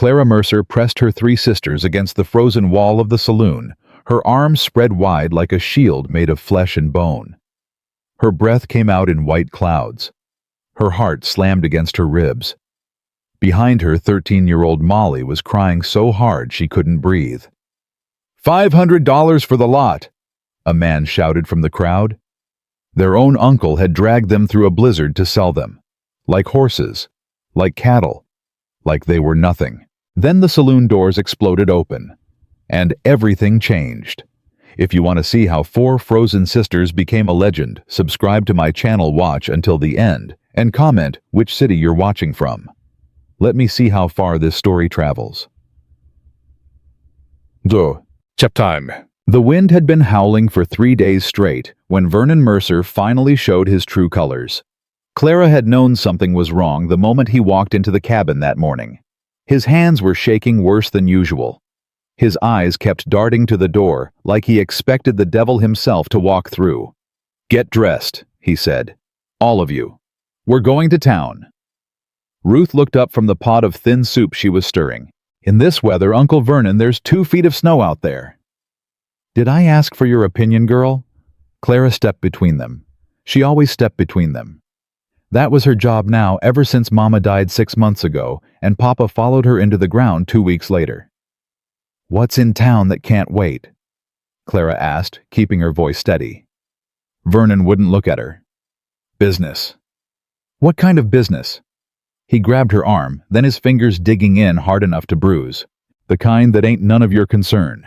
Clara Mercer pressed her three sisters against the frozen wall of the saloon, her arms spread wide like a shield made of flesh and bone. Her breath came out in white clouds. Her heart slammed against her ribs. Behind her, 13-year-old Molly was crying so hard she couldn't breathe. $500 for the lot, a man shouted from the crowd. Their own uncle had dragged them through a blizzard to sell them. Like horses, like cattle, like they were nothing. Then the saloon doors exploded open, and everything changed. If you want to see how four frozen sisters became a legend, subscribe to my channel, watch until the end, and comment which city you're watching from. Let me see how far this story travels. Time. The wind had been howling for 3 days straight when Vernon Mercer finally showed his true colors. Clara had known something was wrong the moment he walked into the cabin that morning. His hands were shaking worse than usual. His eyes kept darting to the door like he expected the devil himself to walk through. "Get dressed," he said. "All of you. We're going to town." Ruth looked up from the pot of thin soup she was stirring. "In this weather, Uncle Vernon, there's 2 feet of snow out there." "Did I ask for your opinion, girl?" Clara stepped between them. She always stepped between them. That was her job now ever since Mama died 6 months ago and Papa followed her into the ground 2 weeks later. "What's in town that can't wait?" Clara asked, keeping her voice steady. Vernon wouldn't look at her. "Business." "What kind of business?" He grabbed her arm, then his fingers digging in hard enough to bruise. "The kind that ain't none of your concern.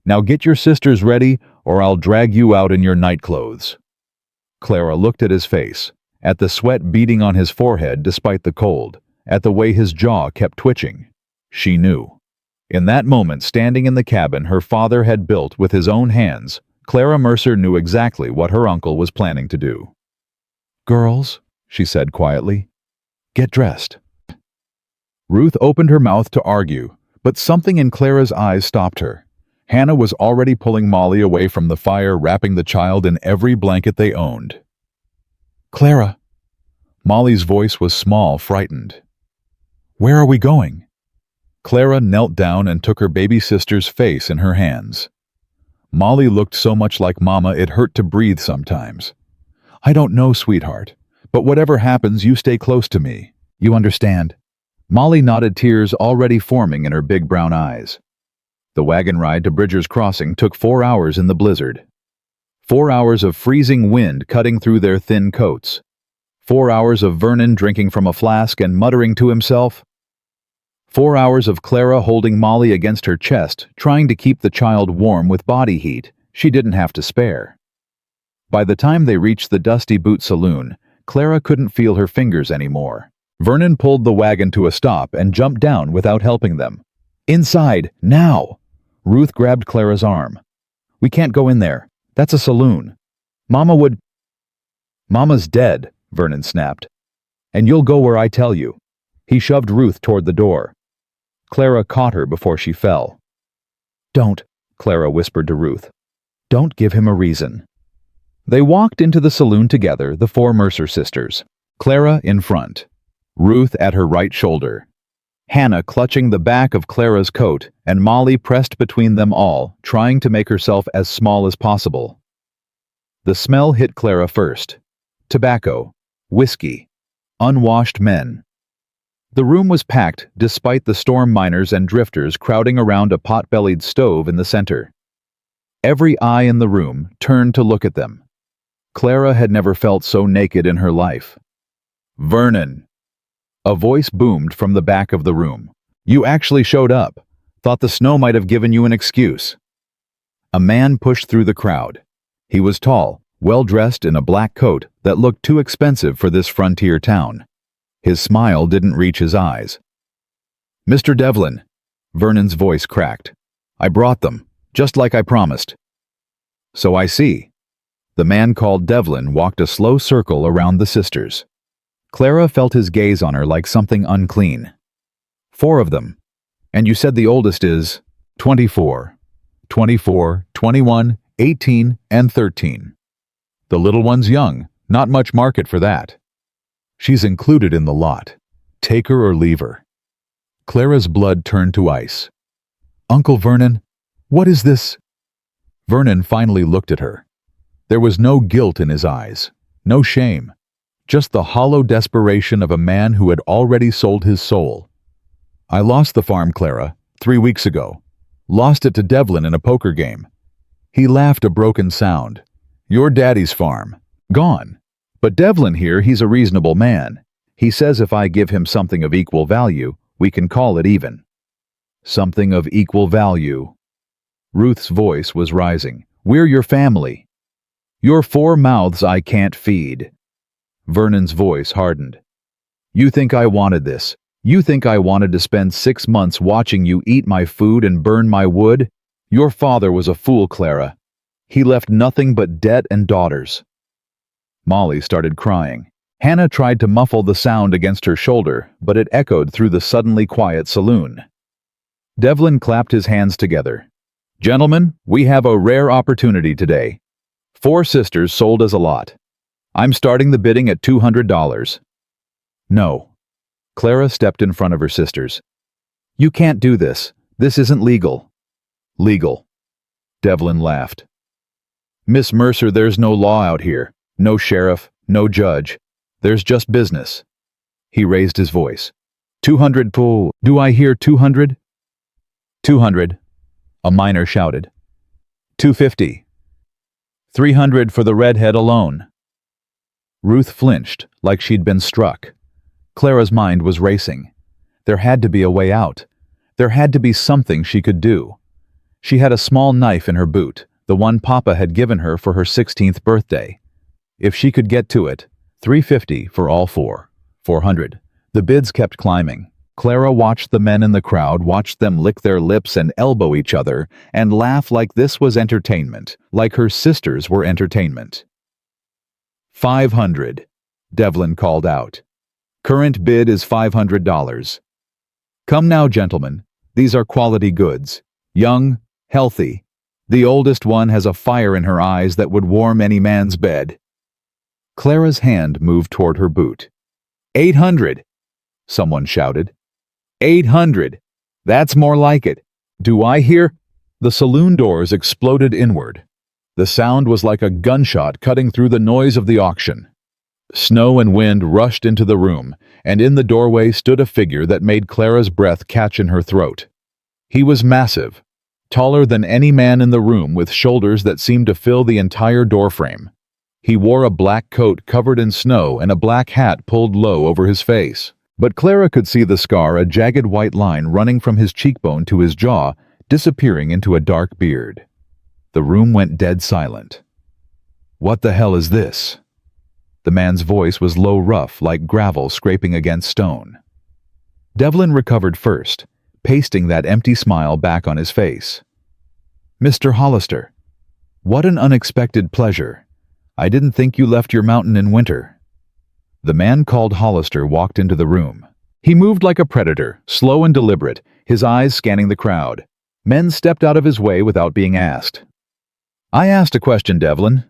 Now get your sisters ready, or I'll drag you out in your nightclothes." Clara looked at his face, at the sweat beading on his forehead despite the cold, at the way his jaw kept twitching. She knew. In that moment, standing in the cabin her father had built with his own hands, Clara Mercer knew exactly what her uncle was planning to do. "Girls," she said quietly, "get dressed." Ruth opened her mouth to argue, but something in Clara's eyes stopped her. Hannah was already pulling Molly away from the fire, wrapping the child in every blanket they owned. "Clara." Molly's voice was small, frightened. "Where are we going?" Clara knelt down and took her baby sister's face in her hands. Molly looked so much like Mama it hurt to breathe sometimes. "I don't know, sweetheart, but whatever happens, you stay close to me. You understand?" Molly nodded, tears already forming in her big brown eyes. The wagon ride to Bridger's Crossing took 4 hours in the blizzard. 4 hours of freezing wind cutting through their thin coats. 4 hours of Vernon drinking from a flask and muttering to himself. 4 hours of Clara holding Molly against her chest, trying to keep the child warm with body heat she didn't have to spare. By the time they reached the Dusty Boot Saloon, Clara couldn't feel her fingers anymore. Vernon pulled the wagon to a stop and jumped down without helping them. "Inside, now!" Ruth grabbed Clara's arm. "We can't go in there. That's a saloon. Mama would—" "Mama's dead," Vernon snapped. "And you'll go where I tell you." He shoved Ruth toward the door. Clara caught her before she fell. "Don't," Clara whispered to Ruth. "Don't give him a reason." They walked into the saloon together, the 4 Mercer sisters. Clara in front, Ruth at her right shoulder, Hannah clutching the back of Clara's coat, and Molly pressed between them all, trying to make herself as small as possible. The smell hit Clara first. Tobacco, whiskey, unwashed men. The room was packed despite the storm miners and drifters crowding around a pot-bellied stove in the center. Every eye in the room turned to look at them. Clara had never felt so naked in her life. "Vernon!" A voice boomed from the back of the room. "You actually showed up. Thought the snow might have given you an excuse." A man pushed through the crowd. He was tall, well-dressed in a black coat that looked too expensive for this frontier town. His smile didn't reach his eyes. "Mr. Devlin," Vernon's voice cracked. "I brought them, just like I promised." "So I see." The man called Devlin walked a slow circle around the sisters. Clara felt his gaze on her like something unclean. 4 of them. And you said the oldest is 24. 24, 21, 18, and 13. The little one's young, not much market for that. She's included in the lot. Take her or leave her. Clara's blood turned to ice. "Uncle Vernon, what is this?" Vernon finally looked at her. There was no guilt in his eyes, no shame, just the hollow desperation of a man who had already sold his soul. "I lost the farm, Clara, 3 weeks ago. Lost it to Devlin in a poker game." He laughed a broken sound. "Your daddy's farm. Gone. But Devlin here, he's a reasonable man. He says if I give him something of equal value, we can call it even." "Something of equal value." Ruth's voice was rising. "We're your family. You're 4 mouths I can't feed." Vernon's voice hardened. "You think I wanted this? You think I wanted to spend 6 months watching you eat my food and burn my wood? Your father was a fool, Clara. He left nothing but debt and daughters." Molly started crying. Hannah tried to muffle the sound against her shoulder, but it echoed through the suddenly quiet saloon. Devlin clapped his hands together. "Gentlemen, we have a rare opportunity today. 4 sisters sold as a lot. I'm starting the bidding at $200. "No." Clara stepped in front of her sisters. "You can't do this. This isn't legal." "Legal." Devlin laughed. "Miss Mercer, there's no law out here. No sheriff, no judge. There's just business." He raised his voice. 200 pull. Do I hear 200? 200. A miner shouted. 250. 300 for the redhead alone. Ruth flinched, like she'd been struck. Clara's mind was racing. There had to be a way out. There had to be something she could do. She had a small knife in her boot, the one Papa had given her for her 16th birthday. If she could get to it, $350 for all 4. 400. The bids kept climbing. Clara watched the men in the crowd, watched them lick their lips and elbow each other, and laugh like this was entertainment, like her sisters were entertainment. 500. Devlin called out. "Current bid is $500. Come now, gentlemen. These are quality goods. Young, healthy. The oldest one has a fire in her eyes that would warm any man's bed." Clara's hand moved toward her boot. 800. Someone shouted. 800. That's more like it. Do I hear? The saloon doors exploded inward. The sound was like a gunshot cutting through the noise of the auction. Snow and wind rushed into the room, and in the doorway stood a figure that made Clara's breath catch in her throat. He was massive, taller than any man in the room, with shoulders that seemed to fill the entire doorframe. He wore a black coat covered in snow and a black hat pulled low over his face. But Clara could see the scar, a jagged white line running from his cheekbone to his jaw, disappearing into a dark beard. The room went dead silent. "What the hell is this?" The man's voice was low, rough, like gravel scraping against stone. Devlin recovered first, pasting that empty smile back on his face. "Mr. Hollister, what an unexpected pleasure. I didn't think you left your mountain in winter." The man called Hollister walked into the room. He moved like a predator, slow and deliberate, his eyes scanning the crowd. Men stepped out of his way without being asked. "I asked a question, Devlin.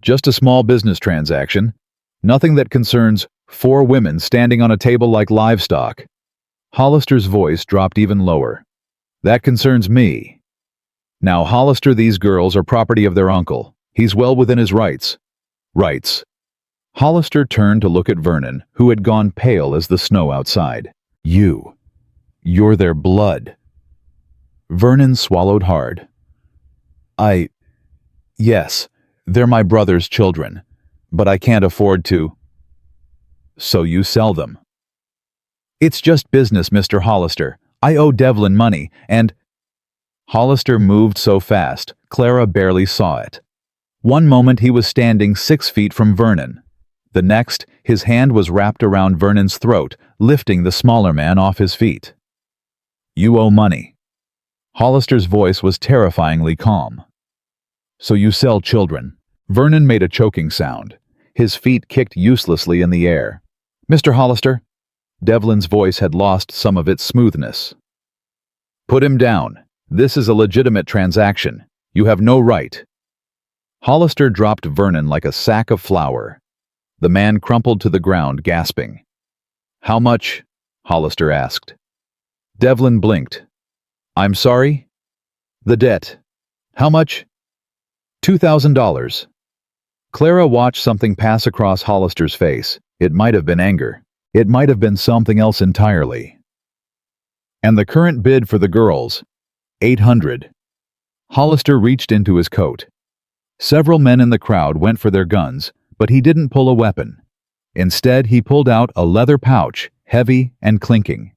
Just a small business transaction. Nothing that concerns 4 women standing on a table like livestock." Hollister's voice dropped even lower. "That concerns me. Now, Hollister, these girls are property of their uncle. He's well within his rights." "Rights." Hollister turned to look at Vernon, who had gone pale as the snow outside. You're their blood." Vernon swallowed hard. Yes, they're my brother's children, but I can't afford to." "So you sell them?" "It's just business, Mr. Hollister. I owe Devlin money, and—" Hollister moved so fast, Clara barely saw it. One moment he was standing 6 feet from Vernon. The next, his hand was wrapped around Vernon's throat, lifting the smaller man off his feet. "You owe money." Hollister's voice was terrifyingly calm. "So you sell children." Vernon made a choking sound. His feet kicked uselessly in the air. "Mr. Hollister?" Devlin's voice had lost some of its smoothness. "Put him down. This is a legitimate transaction. You have no right." Hollister dropped Vernon like a sack of flour. The man crumpled to the ground, gasping. "How much?" Hollister asked. Devlin blinked. I'm sorry? The debt. How much? $2,000. Clara watched something pass across Hollister's face. It might have been anger. It might have been something else entirely. And the current bid for the girls, $800. Hollister reached into his coat. Several men in the crowd went for their guns, but he didn't pull a weapon. Instead, he pulled out a leather pouch, heavy and clinking.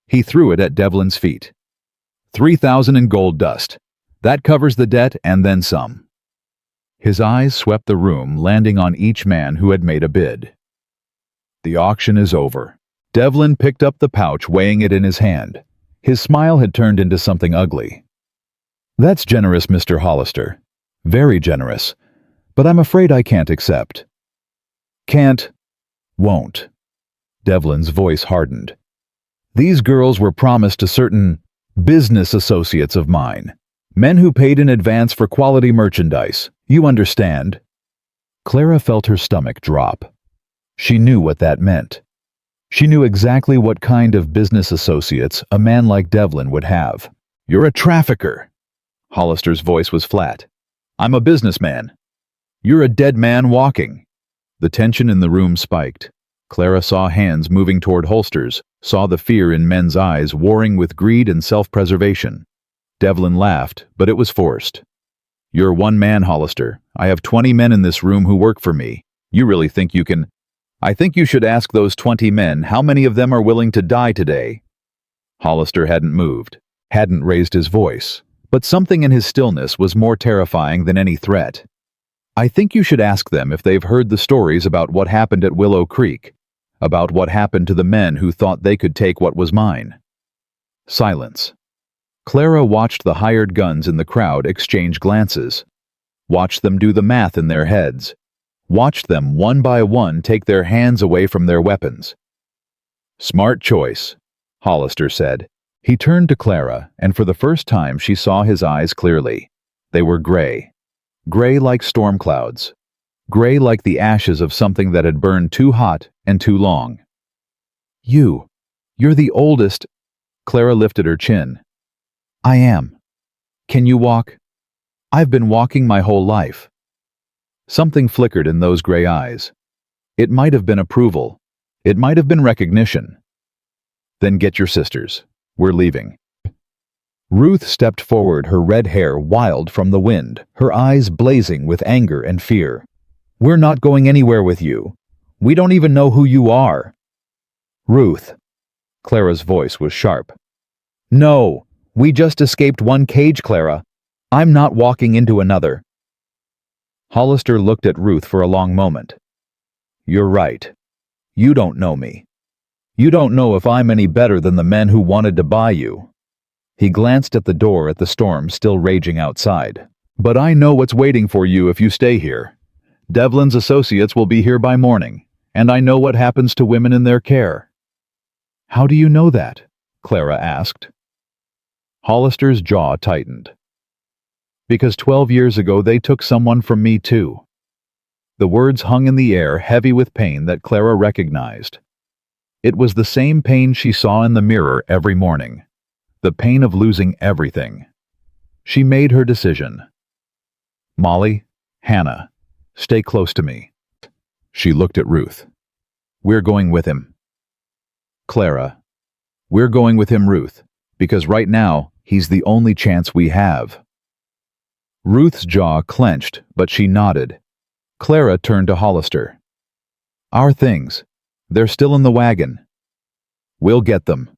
He threw it at Devlin's feet. $3,000 in gold dust. That covers the debt and then some. His eyes swept the room, landing on each man who had made a bid. The auction is over. Devlin picked up the pouch, weighing it in his hand. His smile had turned into something ugly. That's generous, Mr. Hollister. Very generous. But I'm afraid I can't accept. Can't. Won't. Devlin's voice hardened. These girls were promised to certain business associates of mine. Men who paid in advance for quality merchandise. You understand? Clara felt her stomach drop. She knew what that meant. She knew exactly what kind of business associates a man like Devlin would have. You're a trafficker. Hollister's voice was flat. I'm a businessman. You're a dead man walking. The tension in the room spiked. Clara saw hands moving toward holsters, saw the fear in men's eyes warring with greed and self-preservation. Devlin laughed, but it was forced. You're one man, Hollister. I have 20 men in this room who work for me. You really think you can? I think you should ask those 20 men how many of them are willing to die today. Hollister hadn't moved, hadn't raised his voice, but something in his stillness was more terrifying than any threat. I think you should ask them if they've heard the stories about what happened at Willow Creek, about what happened to the men who thought they could take what was mine. Silence. Clara watched the hired guns in the crowd exchange glances, watched them do the math in their heads, watched them one by one take their hands away from their weapons. Smart choice, Hollister said. He turned to Clara, and for the first time she saw his eyes clearly. They were gray. Gray like storm clouds. Gray like the ashes of something that had burned too hot and too long. You're the oldest. Clara lifted her chin. I am. Can you walk? I've been walking my whole life. Something flickered in those gray eyes. It might have been approval. It might have been recognition. Then get your sisters. We're leaving. Ruth stepped forward, her red hair wild from the wind, her eyes blazing with anger and fear. We're not going anywhere with you. We don't even know who you are. Ruth. Clara's voice was sharp. No, we just escaped one cage, Clara. I'm not walking into another. Hollister looked at Ruth for a long moment. You're right. You don't know me. You don't know if I'm any better than the men who wanted to buy you. He glanced at the door at the storm still raging outside. But I know what's waiting for you if you stay here. Devlin's associates will be here by morning, and I know what happens to women in their care. How do you know that? Clara asked. Hollister's jaw tightened. Because 12 years ago they took someone from me too. The words hung in the air, heavy with pain that Clara recognized. It was the same pain she saw in the mirror every morning. The pain of losing everything. She made her decision. Molly, Hannah, stay close to me. She looked at Ruth. We're going with him. Clara. We're going with him, Ruth, because right now he's the only chance we have. Ruth's jaw clenched, but she nodded. Clara turned to Hollister. Our things. They're still in the wagon. We'll get them.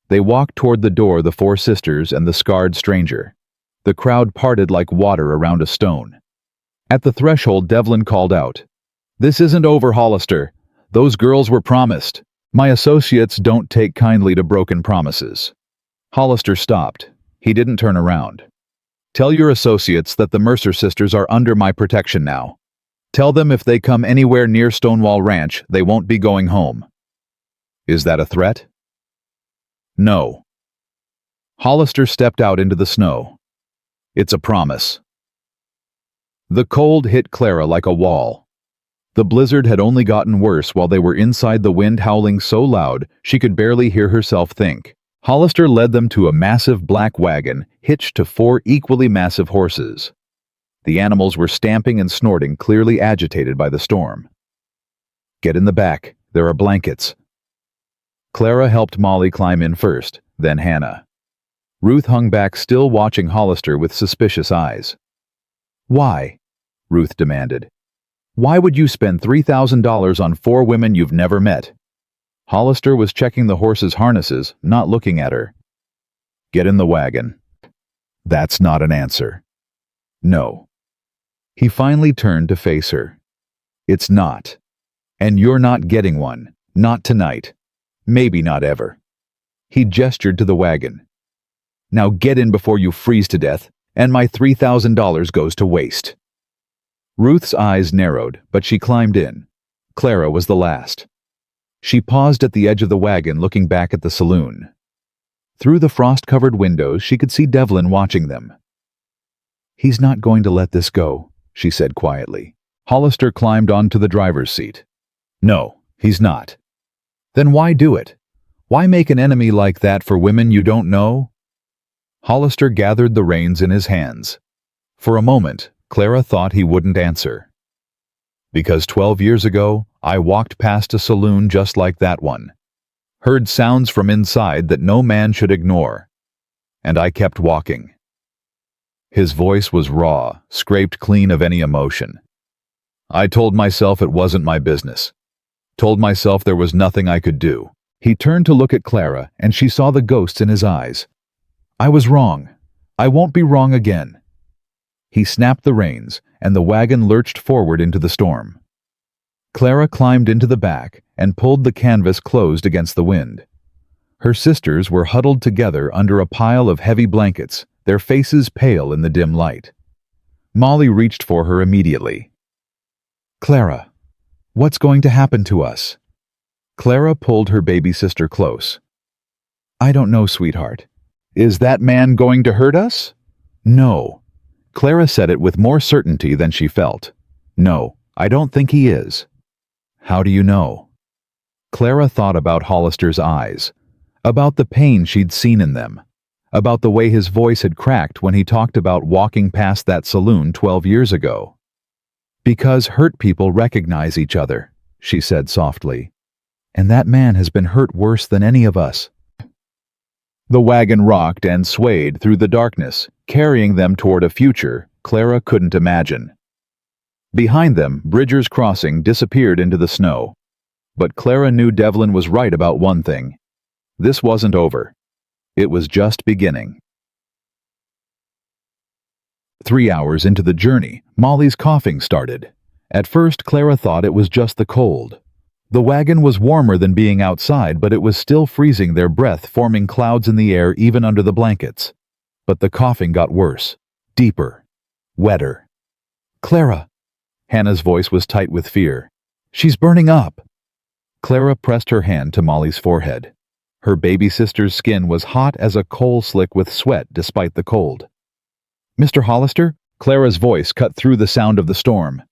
They walked toward the door, the four sisters and the scarred stranger. The crowd parted like water around a stone. At the threshold, Devlin called out, This isn't over, Hollister. Those girls were promised. My associates don't take kindly to broken promises. Hollister stopped. He didn't turn around. Tell your associates that the Mercer sisters are under my protection now. Tell them if they come anywhere near Stonewall Ranch, they won't be going home. Is that a threat? No. Hollister stepped out into the snow. It's a promise. The cold hit Clara like a wall. The blizzard had only gotten worse while they were inside, the wind howling so loud she could barely hear herself think. Hollister led them to a massive black wagon hitched to 4 equally massive horses. The animals were stamping and snorting, clearly agitated by the storm. "Get in the back. There are blankets." Clara helped Molly climb in first, then Hannah. Ruth hung back, still watching Hollister with suspicious eyes. "Why?" Ruth demanded. "Why would you spend $3,000 on 4 women you've never met?" Hollister was checking the horses' harnesses, not looking at her. "Get in the wagon." That's not an answer. No. He finally turned to face her. "It's not. And you're not getting one. Not tonight. Maybe not ever." He gestured to the wagon. "Now get in before you freeze to death, and my $3,000 goes to waste." Ruth's eyes narrowed, but she climbed in. Clara was the last. She paused at the edge of the wagon, looking back at the saloon. Through the frost-covered windows, she could see Devlin watching them. "He's not going to let this go," she said quietly. Hollister climbed onto the driver's seat. "No, he's not." "Then why do it? Why make an enemy like that for women you don't know?" Hollister gathered the reins in his hands. For a moment, Clara thought he wouldn't answer. "Because 12 years ago, I walked past a saloon just like that one. Heard sounds from inside that no man should ignore. And I kept walking." His voice was raw, scraped clean of any emotion. "I told myself it wasn't my business. Told myself there was nothing I could do." He turned to look at Clara, and she saw the ghosts in his eyes. "I was wrong. I won't be wrong again." He snapped the reins, and the wagon lurched forward into the storm. Clara climbed into the back and pulled the canvas closed against the wind. Her sisters were huddled together under a pile of heavy blankets, their faces pale in the dim light. Molly reached for her immediately. "Clara, what's going to happen to us?" Clara pulled her baby sister close. "I don't know, sweetheart. Is that man going to hurt us?" "No." Clara said it with more certainty than she felt. "No, I don't think he is." "How do you know?" Clara thought about Hollister's eyes, about the pain she'd seen in them, about the way his voice had cracked when he talked about walking past that saloon 12 years ago. "Because hurt people recognize each other," she said softly. "And that man has been hurt worse than any of us." The wagon rocked and swayed through the darkness, carrying them toward a future Clara couldn't imagine. Behind them, Bridger's Crossing disappeared into the snow. But Clara knew Devlin was right about one thing. This wasn't over. It was just beginning. 3 hours into the journey, Molly's coughing started. At first, Clara thought it was just the cold. The wagon was warmer than being outside, but it was still freezing, their breath forming clouds in the air even under the blankets. But the coughing got worse, deeper, wetter. "Clara!" Hannah's voice was tight with fear. "She's burning up!" Clara pressed her hand to Molly's forehead. Her baby sister's skin was hot as a coal slick with sweat despite the cold. "Mr. Hollister?" Clara's voice cut through the sound of the storm.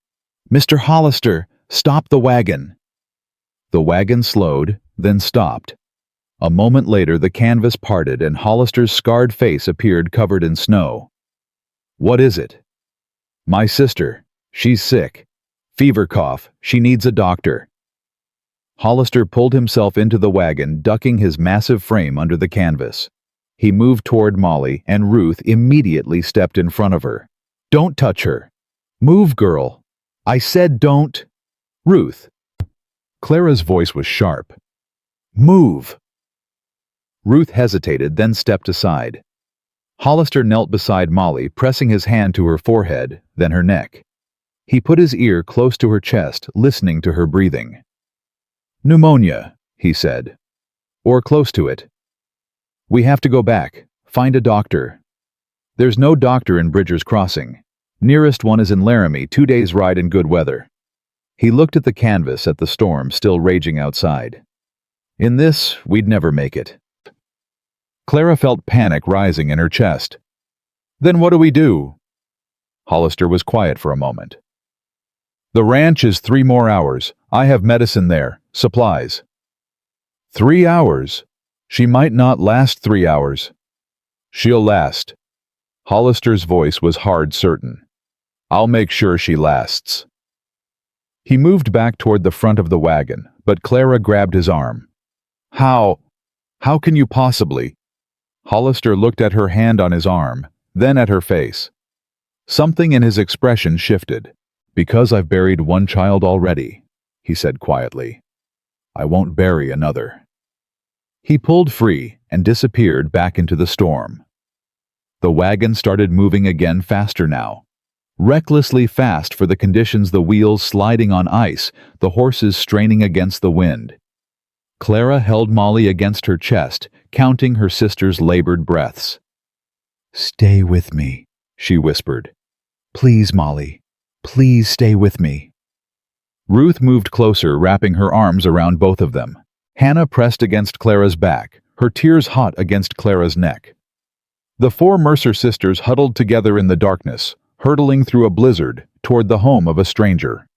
"Mr. Hollister, stop the wagon!" The wagon slowed, then stopped. A moment later, the canvas parted and Hollister's scarred face appeared covered in snow. "What is it?" "My sister. She's sick. Fever cough. She needs a doctor." Hollister pulled himself into the wagon, ducking his massive frame under the canvas. He moved toward Molly, and Ruth immediately stepped in front of her. "Don't touch her. Move, girl. I said don't." "Ruth." Clara's voice was sharp. "Move." Ruth hesitated, then stepped aside. Hollister knelt beside Molly, pressing his hand to her forehead, then her neck. He put his ear close to her chest, listening to her breathing. "Pneumonia," he said. "Or close to it. We have to go back, find a doctor. There's no doctor in Bridger's Crossing. Nearest one is in Laramie, 2 days' ride in good weather." He looked at the canvas at the storm still raging outside. "In this, we'd never make it." Clara felt panic rising in her chest. "Then what do we do?" Hollister was quiet for a moment. "The ranch is 3 more hours. I have medicine there, supplies." 3 hours? She might not last 3 hours. She'll last. Hollister's voice was hard, certain. I'll make sure she lasts. He moved back toward the front of the wagon, but Clara grabbed his arm. How? How can you possibly? Hollister looked at her hand on his arm, then at her face. Something in his expression shifted. Because I've buried one child already, he said quietly. I won't bury another. He pulled free and disappeared back into the storm. The wagon started moving again, faster now. Recklessly fast for the conditions, the wheels sliding on ice, the horses straining against the wind. Clara held Molly against her chest, counting her sister's labored breaths. Stay with me, she whispered. Please, Molly. Please stay with me. Ruth moved closer, wrapping her arms around both of them. Hannah pressed against Clara's back, her tears hot against Clara's neck. The four Mercer sisters huddled together in the darkness, hurtling through a blizzard toward the home of a stranger.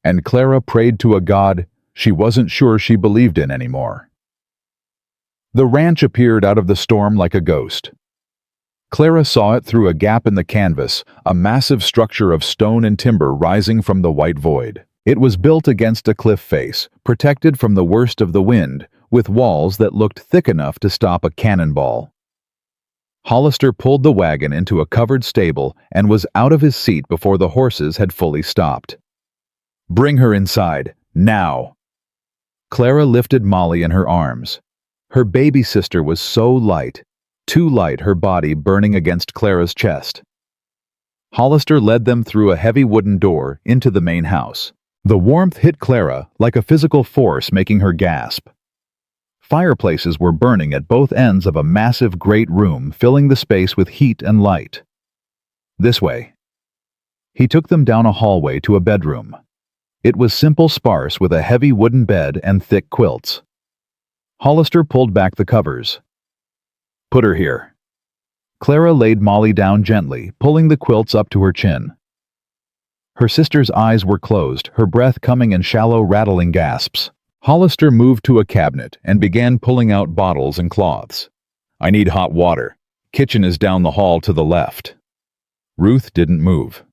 And Clara prayed to a God she wasn't sure she believed in anymore. The ranch appeared out of the storm like a ghost. Clara saw it through a gap in the canvas, a massive structure of stone and timber rising from the white void. It was built against a cliff face, protected from the worst of the wind, with walls that looked thick enough to stop a cannonball. Hollister pulled the wagon into a covered stable and was out of his seat before the horses had fully stopped. Bring her inside, now! Clara lifted Molly in her arms. Her baby sister was so light, too light, her body burning against Clara's chest. Hollister led them through a heavy wooden door into the main house. The warmth hit Clara like a physical force, making her gasp. Fireplaces were burning at both ends of a massive great room, filling the space with heat and light. This way. He took them down a hallway to a bedroom. It was simple, sparse, with a heavy wooden bed and thick quilts. Hollister pulled back the covers. Put her here. Clara laid Molly down gently, pulling the quilts up to her chin. Her sister's eyes were closed, her breath coming in shallow, rattling gasps. Hollister moved to a cabinet and began pulling out bottles and cloths. I need hot water. Kitchen is down the hall to the left. Ruth didn't move.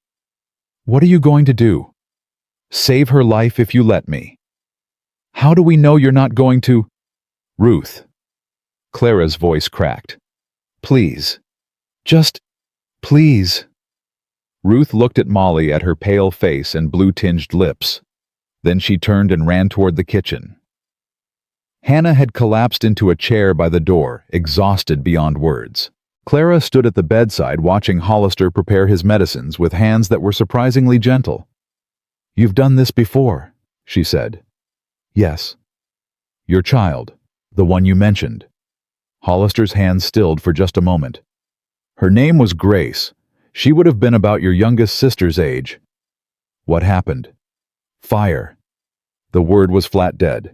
What are you going to do? Save her life if you let me. How do we know you're not going to? Ruth. Clara's voice cracked. Please. Just, please. Ruth looked at Molly, at her pale face and blue-tinged lips. Then she turned and ran toward the kitchen. Hannah had collapsed into a chair by the door, exhausted beyond words. Clara stood at the bedside watching Hollister prepare his medicines with hands that were surprisingly gentle. You've done this before, she said. Yes. Your child, the one you mentioned. Hollister's hands stilled for just a moment. Her name was Grace. She would have been about your youngest sister's age. What happened? Fire. The word was flat dead.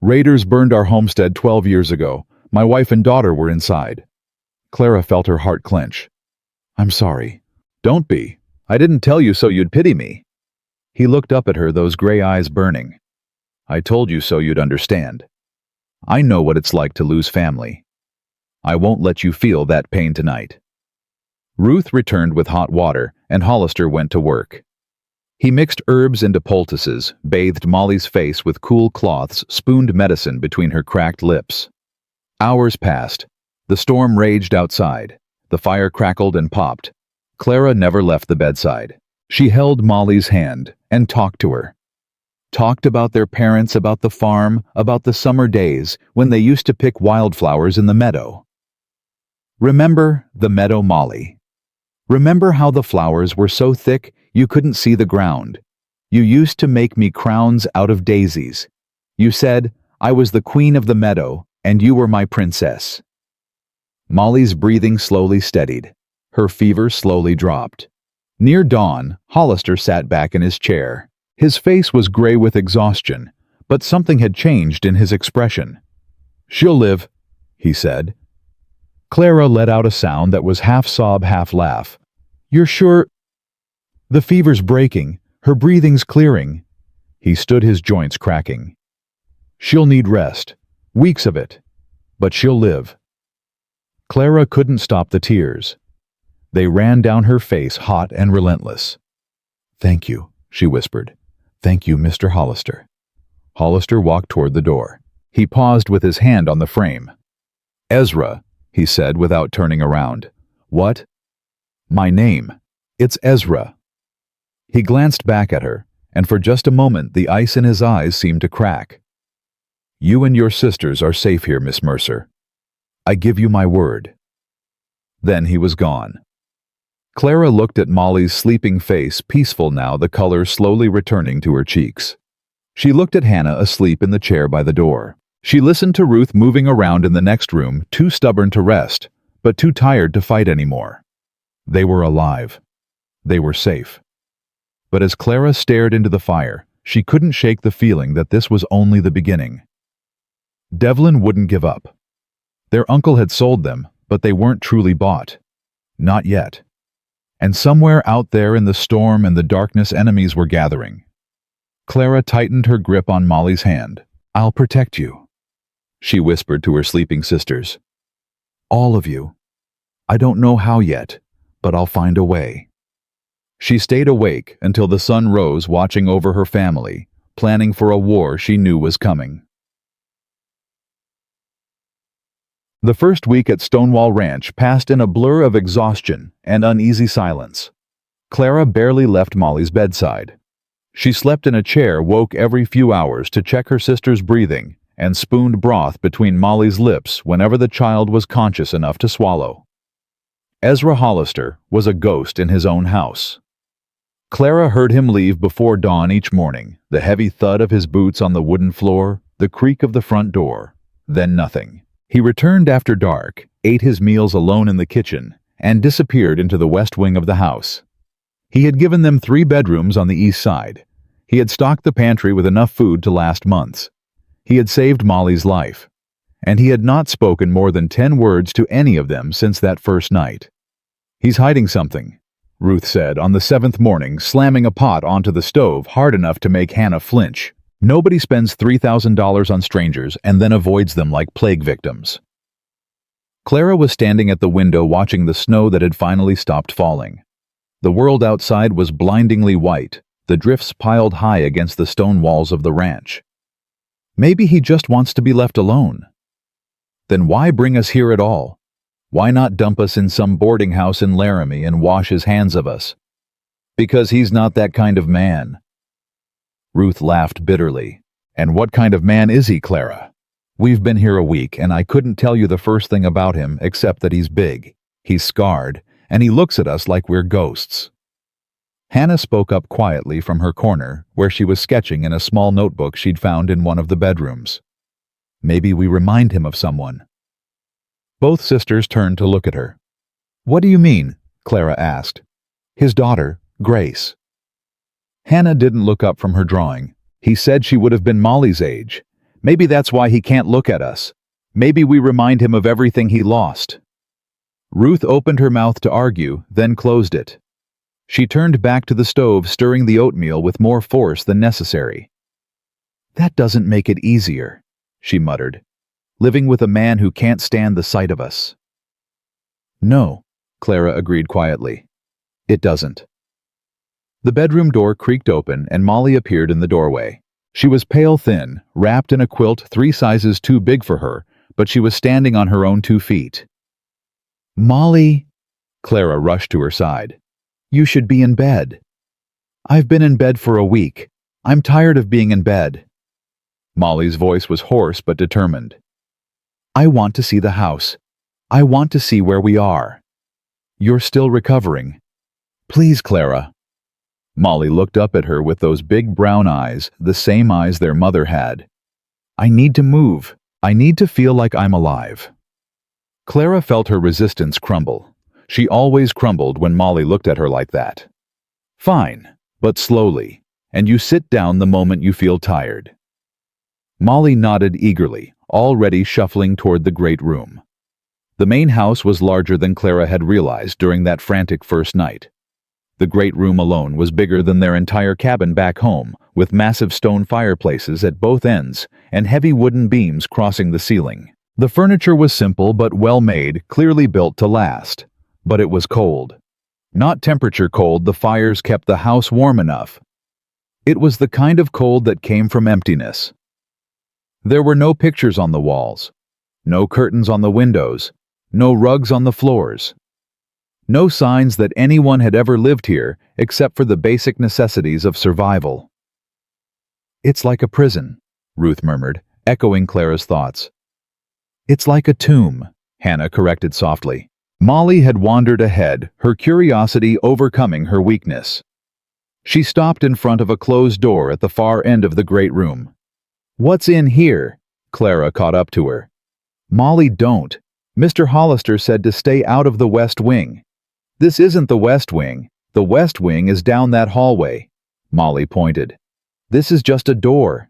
Raiders burned our homestead 12 years ago. My wife and daughter were inside. Clara felt her heart clench. I'm sorry. Don't be. I didn't tell you so you'd pity me. He looked up at her, those gray eyes burning. I told you so you'd understand. I know what it's like to lose family. I won't let you feel that pain tonight. Ruth returned with hot water, and Hollister went to work. He mixed herbs into poultices, bathed Molly's face with cool cloths, spooned medicine between her cracked lips. Hours passed. The storm raged outside. The fire crackled and popped. Clara never left the bedside. She held Molly's hand and talked to her. Talked about their parents, about the farm, about the summer days when they used to pick wildflowers in the meadow. Remember the meadow, Molly? Remember how the flowers were so thick you couldn't see the ground? You used to make me crowns out of daisies. You said I was the queen of the meadow and you were my princess. Molly's breathing slowly steadied. Her fever slowly dropped. Near dawn, Hollister sat back in his chair. His face was gray with exhaustion, but something had changed in his expression. She'll live, he said. Clara let out a sound that was half sob, half laugh. You're sure? The fever's breaking. Her breathing's clearing. He stood, his joints cracking. She'll need rest. Weeks of it. but she'll live." Clara couldn't stop the tears. They ran down her face, hot and relentless. "Thank you," she whispered. "Thank you, Mr. Hollister." Hollister walked toward the door. He paused with his hand on the frame. "Ezra," he said without turning around. "What?" "My name. It's Ezra." He glanced back at her, and for just a moment the ice in his eyes seemed to crack. "You and your sisters are safe here, Miss Mercer. I give you my word." Then he was gone. Clara looked at Molly's sleeping face, peaceful now, the color slowly returning to her cheeks. She looked at Hannah asleep in the chair by the door. She listened to Ruth moving around in the next room, too stubborn to rest, but too tired to fight anymore. They were alive. They were safe. But as Clara stared into the fire, she couldn't shake the feeling that this was only the beginning. Devlin wouldn't give up. Their uncle had sold them, but they weren't truly bought. Not yet. And somewhere out there in the storm and the darkness, enemies were gathering. Clara tightened her grip on Molly's hand. "I'll protect you," she whispered to her sleeping sisters. "All of you. I don't know how yet, but I'll find a way." She stayed awake until the sun rose, watching over her family, planning for a war she knew was coming. The first week at Stonewall Ranch passed in a blur of exhaustion and uneasy silence. Clara barely left Molly's bedside. She slept in a chair, woke every few hours to check her sister's breathing, and spooned broth between Molly's lips whenever the child was conscious enough to swallow. Ezra Hollister was a ghost in his own house. Clara heard him leave before dawn each morning, the heavy thud of his boots on the wooden floor, the creak of the front door, then nothing. He returned after dark, ate his meals alone in the kitchen, and disappeared into the west wing of the house. He had given them 3 bedrooms on the east side. He had stocked the pantry with enough food to last months. He had saved Molly's life. And he had not spoken more than 10 words to any of them since that first night. "He's hiding something," Ruth said on the 7th morning, slamming a pot onto the stove hard enough to make Hannah flinch. "Nobody spends $3,000 on strangers and then avoids them like plague victims." Clara was standing at the window watching the snow that had finally stopped falling. The world outside was blindingly white, the drifts piled high against the stone walls of the ranch. Maybe he just wants to be left alone. Then why bring us here at all? Why not dump us in some boarding house in Laramie and wash his hands of us? Because he's not that kind of man. Ruth laughed bitterly. "And what kind of man is he, Clara? We've been here a week, and I couldn't tell you the first thing about him except that he's big, he's scarred, and he looks at us like we're ghosts." Hannah spoke up quietly from her corner, where she was sketching in a small notebook she'd found in one of the bedrooms. "Maybe we remind him of someone." Both sisters turned to look at her. "What do you mean?" Clara asked. "His daughter, Grace." Hannah didn't look up from her drawing. "He said she would have been Molly's age. Maybe that's why he can't look at us. Maybe we remind him of everything he lost." Ruth opened her mouth to argue, then closed it. She turned back to the stove, stirring the oatmeal with more force than necessary. "That doesn't make it easier," she muttered. "Living with a man who can't stand the sight of us." "No," Clara agreed quietly. "It doesn't." The bedroom door creaked open and Molly appeared in the doorway. She was pale thin, wrapped in a quilt 3 sizes too big for her, but she was standing on her own 2 feet. "Molly," Clara rushed to her side. "You should be in bed." "I've been in bed for a week. I'm tired of being in bed." Molly's voice was hoarse but determined. "I want to see the house. I want to see where we are." "You're still recovering." "Please, Clara." Molly looked up at her with those big brown eyes, the same eyes their mother had. "I need to move. I need to feel like I'm alive." Clara felt her resistance crumble. She always crumbled when Molly looked at her like that. "Fine, but slowly, and you sit down the moment you feel tired." Molly nodded eagerly, already shuffling toward the great room. The main house was larger than Clara had realized during that frantic first night. The great room alone was bigger than their entire cabin back home, with massive stone fireplaces at both ends and heavy wooden beams crossing the ceiling. The furniture was simple but well-made, clearly built to last. But it was cold. Not temperature cold, the fires kept the house warm enough. It was the kind of cold that came from emptiness. There were no pictures on the walls, no curtains on the windows, no rugs on the floors. No signs that anyone had ever lived here except for the basic necessities of survival. "It's like a prison," Ruth murmured, echoing Clara's thoughts. "It's like a tomb," Hannah corrected softly. Molly had wandered ahead, her curiosity overcoming her weakness. She stopped in front of a closed door at the far end of the great room. "What's in here?" Clara caught up to her. "Molly, don't. Mr. Hollister said to stay out of the West Wing." "This isn't the West Wing. The West Wing is down that hallway," Molly pointed. "This is just a door."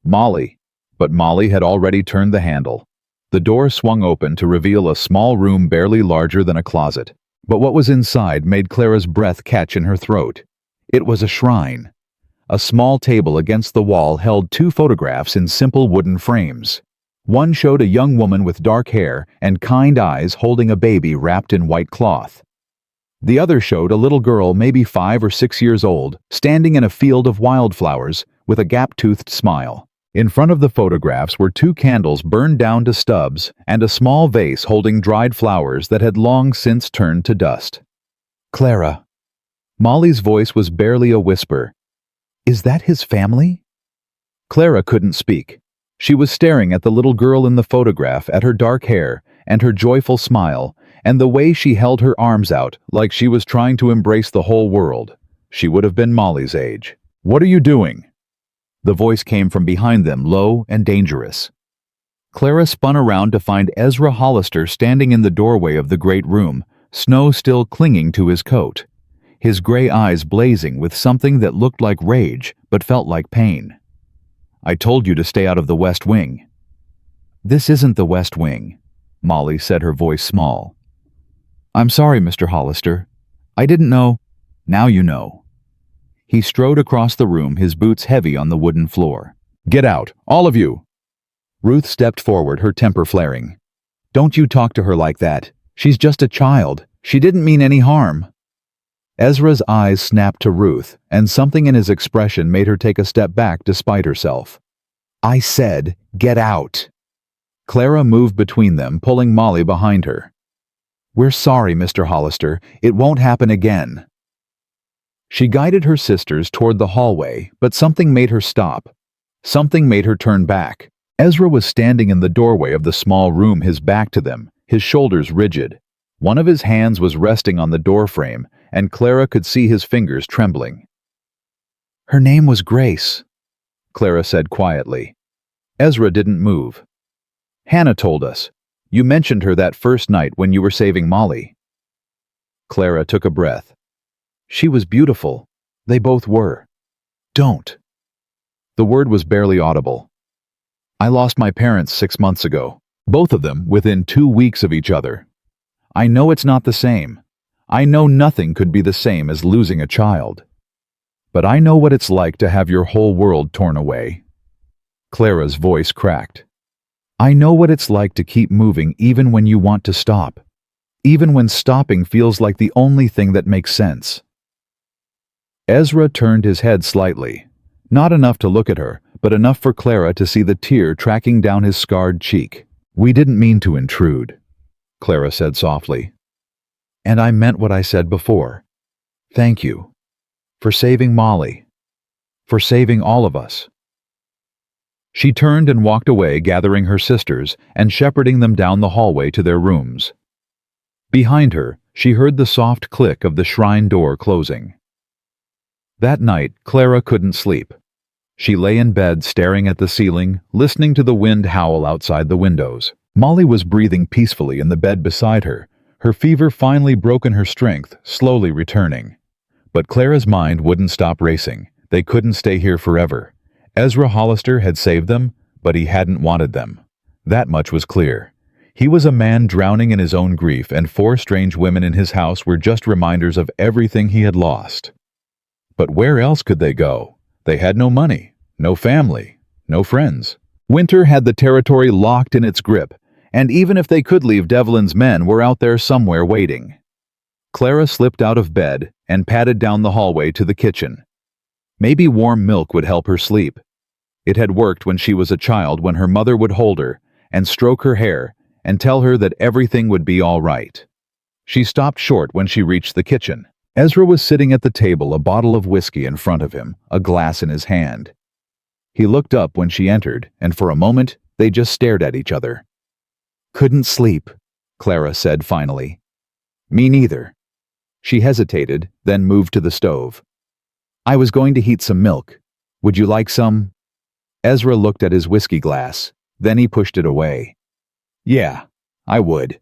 But Molly had already turned the handle. The door swung open to reveal a small room barely larger than a closet. But what was inside made Clara's breath catch in her throat. It was a shrine. A small table against the wall held two photographs in simple wooden frames. One showed a young woman with dark hair and kind eyes holding a baby wrapped in white cloth. The other showed a little girl, maybe 5 or 6 years old, standing in a field of wildflowers with a gap-toothed smile. In front of the photographs were 2 candles burned down to stubs and a small vase holding dried flowers that had long since turned to dust. "Clara." Molly's voice was barely a whisper. "Is that his family?" Clara couldn't speak. She was staring at the little girl in the photograph, at her dark hair and her joyful smile, and the way she held her arms out like she was trying to embrace the whole world. She would have been Molly's age. "What are you doing?" The voice came from behind them, low and dangerous. Clara spun around to find Ezra Hollister standing in the doorway of the great room, snow still clinging to his coat. His gray eyes blazing with something that looked like rage but felt like pain. "I told you to stay out of the West Wing." "This isn't the West Wing," Molly said, her voice small. "I'm sorry, Mr. Hollister. I didn't know." "Now you know." He strode across the room, his boots heavy on the wooden floor. "Get out, all of you!" Ruth stepped forward, her temper flaring. "Don't you talk to her like that. She's just a child. She didn't mean any harm." Ezra's eyes snapped to Ruth, and something in his expression made her take a step back despite herself. "I said, get out." Clara moved between them, pulling Molly behind her. "We're sorry, Mr. Hollister. It won't happen again." She guided her sisters toward the hallway, but something made her stop. Something made her turn back. Ezra was standing in the doorway of the small room, his back to them, his shoulders rigid. One of his hands was resting on the doorframe, and Clara could see his fingers trembling. "Her name was Grace," Clara said quietly. Ezra didn't move. "Hannah told us. You mentioned her that first night when you were saving Molly." Clara took a breath. "She was beautiful. They both were." "Don't." The word was barely audible. "I lost my parents 6 months ago. Both of them within 2 weeks of each other. I know it's not the same. I know nothing could be the same as losing a child. But I know what it's like to have your whole world torn away." Clara's voice cracked. "I know what it's like to keep moving even when you want to stop. Even when stopping feels like the only thing that makes sense." Ezra turned his head slightly. Not enough to look at her, but enough for Clara to see the tear tracking down his scarred cheek. "We didn't mean to intrude," Clara said softly. "And I meant what I said before. Thank you. For saving Molly. For saving all of us." She turned and walked away, gathering her sisters and shepherding them down the hallway to their rooms. Behind her, she heard the soft click of the shrine door closing. That night, Clara couldn't sleep. She lay in bed staring at the ceiling, listening to the wind howl outside the windows. Molly was breathing peacefully in the bed beside her, her fever finally broken her strength, slowly returning. But Clara's mind wouldn't stop racing. They couldn't stay here forever. Ezra Hollister had saved them, but he hadn't wanted them. That much was clear. He was a man drowning in his own grief, and 4 strange women in his house were just reminders of everything he had lost. But where else could they go? They had no money, no family, no friends. Winter had the territory locked in its grip, And even if they could leave, Devlin's men were out there somewhere waiting. Clara slipped out of bed and padded down the hallway to the kitchen. Maybe warm milk would help her sleep. It had worked when she was a child, when her mother would hold her and stroke her hair and tell her that everything would be all right. She stopped short when she reached the kitchen. Ezra was sitting at the table, a bottle of whiskey in front of him, a glass in his hand. He looked up when she entered, and for a moment, they just stared at each other. "Couldn't sleep," Clara said finally. "Me neither." She hesitated, then moved to the stove. "I was going to heat some milk. Would you like some?" Ezra looked at his whiskey glass, then he pushed it away. "Yeah, I would."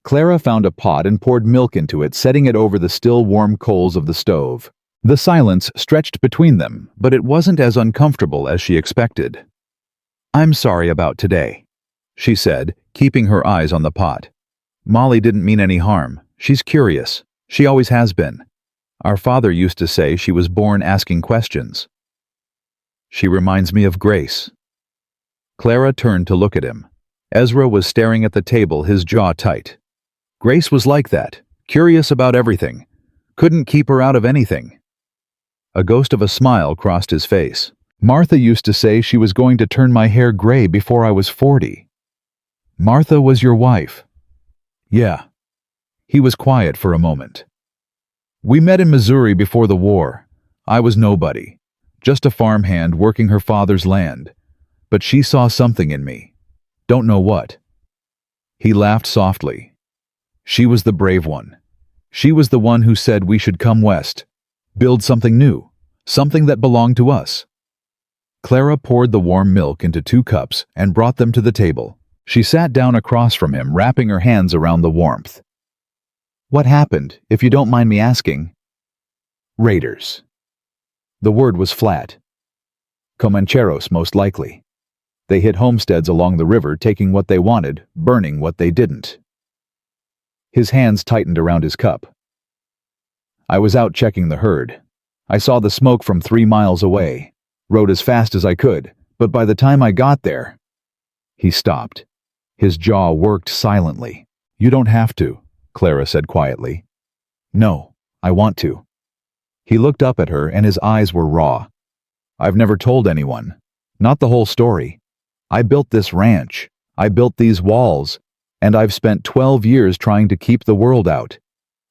Clara found a pot and poured milk into it, setting it over the still warm coals of the stove. The silence stretched between them, but it wasn't as uncomfortable as she expected. "I'm sorry about today," she said, keeping her eyes on the pot. "Molly didn't mean any harm. She's curious. She always has been. Our father used to say she was born asking questions." "She reminds me of Grace." Clara turned to look at him. Ezra was staring at the table, his jaw tight. Grace was like that, curious about everything. Couldn't keep her out of anything. A ghost of a smile crossed his face. "Martha used to say she was going to turn my hair gray before I was 40. "Martha was your wife?" "Yeah." He was quiet for a moment. "We met in Missouri before the war. I was nobody, just a farmhand working her father's land. But she saw something in me. Don't know what." He laughed softly. "She was the brave one. She was the one who said we should come west, build something new, something that belonged to us." Clara poured the warm milk into 2 cups and brought them to the table. She sat down across from him, wrapping her hands around the warmth. "What happened, if you don't mind me asking?" "Raiders." The word was flat. Comancheros, most likely. They hit homesteads along the river, taking what they wanted, burning what they didn't. His hands tightened around his cup. "I was out checking the herd. I saw the smoke from 3 miles away. Rode as fast as I could, but by the time I got there..." He stopped. His jaw worked silently. "You don't have to," Clara said quietly. "No, I want to." He looked up at her and his eyes were raw. "I've never told anyone. Not the whole story. I built this ranch. I built these walls. And I've spent 12 years trying to keep the world out.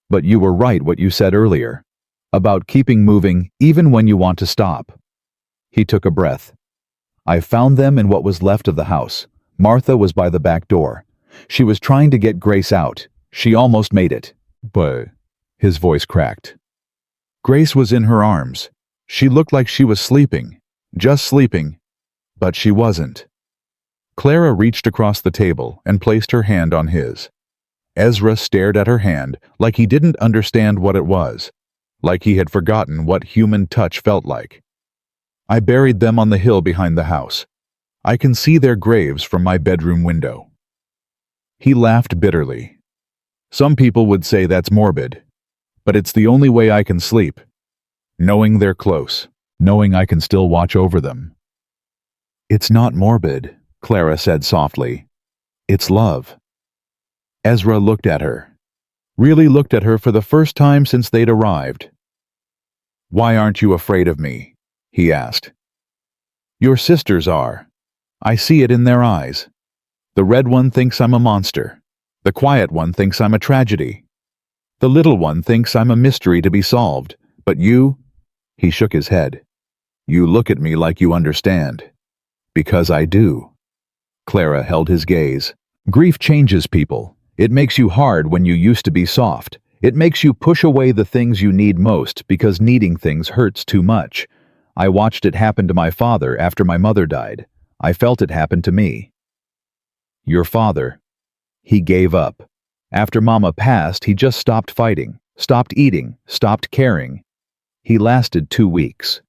But you were right what you said earlier, about keeping moving even when you want to stop." He took a breath. "I found them in what was left of the house. Martha was by the back door. She was trying to get Grace out. She almost made it. But..." His voice cracked. "Grace was in her arms. She looked like she was sleeping. Just sleeping. But she wasn't." Clara reached across the table and placed her hand on his. Ezra stared at her hand like he didn't understand what it was, like he had forgotten what human touch felt like. "I buried them on the hill behind the house. I can see their graves from my bedroom window." He laughed bitterly. "Some people would say that's morbid, but it's the only way I can sleep. Knowing they're close, knowing I can still watch over them." "It's not morbid," Clara said softly. "It's love." Ezra looked at her. Really looked at her for the first time since they'd arrived. "Why aren't you afraid of me?" he asked. "Your sisters are. I see it in their eyes. The red one thinks I'm a monster. The quiet one thinks I'm a tragedy. The little one thinks I'm a mystery to be solved. But you..." He shook his head. "You look at me like you understand. Because I do." Clara held his gaze. "Grief changes people. It makes you hard when you used to be soft. It makes you push away the things you need most because needing things hurts too much. I watched it happen to my father after my mother died. I felt it happen to me." "Your father..." "He gave up. After Mama passed, he just stopped fighting, stopped eating, stopped caring. He lasted 2 weeks."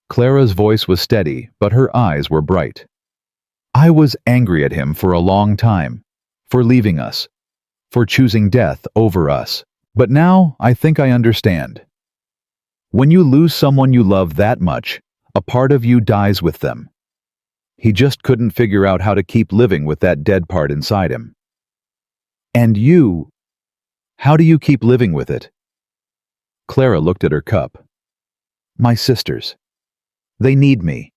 Clara's voice was steady, but her eyes were bright. "I was angry at him for a long time, for leaving us, for choosing death over us. But now I think I understand. When you lose someone you love that much, a part of you dies with them." He just couldn't figure out how to keep living with that dead part inside him. And you, how do you keep living with it? Clara looked at her cup. My sisters. They need me.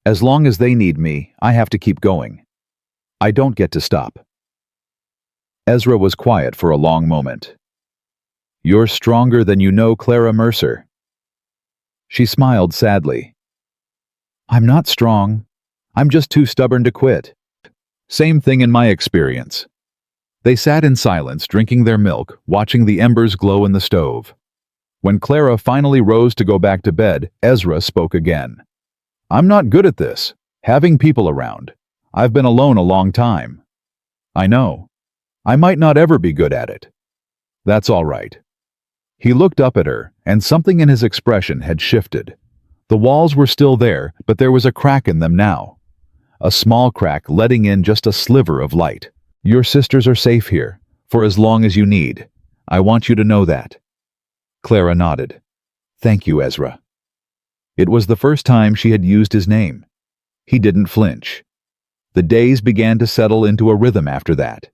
As long as they need me, I have to keep going. I don't get to stop. Ezra was quiet for a long moment. You're stronger than you know, Clara Mercer. She smiled sadly. I'm not strong. I'm just too stubborn to quit. Same thing in my experience. They sat in silence, drinking their milk, watching the embers glow in the stove. When Clara finally rose to go back to bed, Ezra spoke again. I'm not good at this, having people around. I've been alone a long time. I know. I might not ever be good at it. That's all right. He looked up at her, and something in his expression had shifted. The walls were still there, but there was a crack in them now. A small crack letting in just a sliver of light. Your sisters are safe here, for as long as you need. I want you to know that. Clara nodded. Thank you, Ezra. It was the first time she had used his name. He didn't flinch. The days began to settle into a rhythm after that.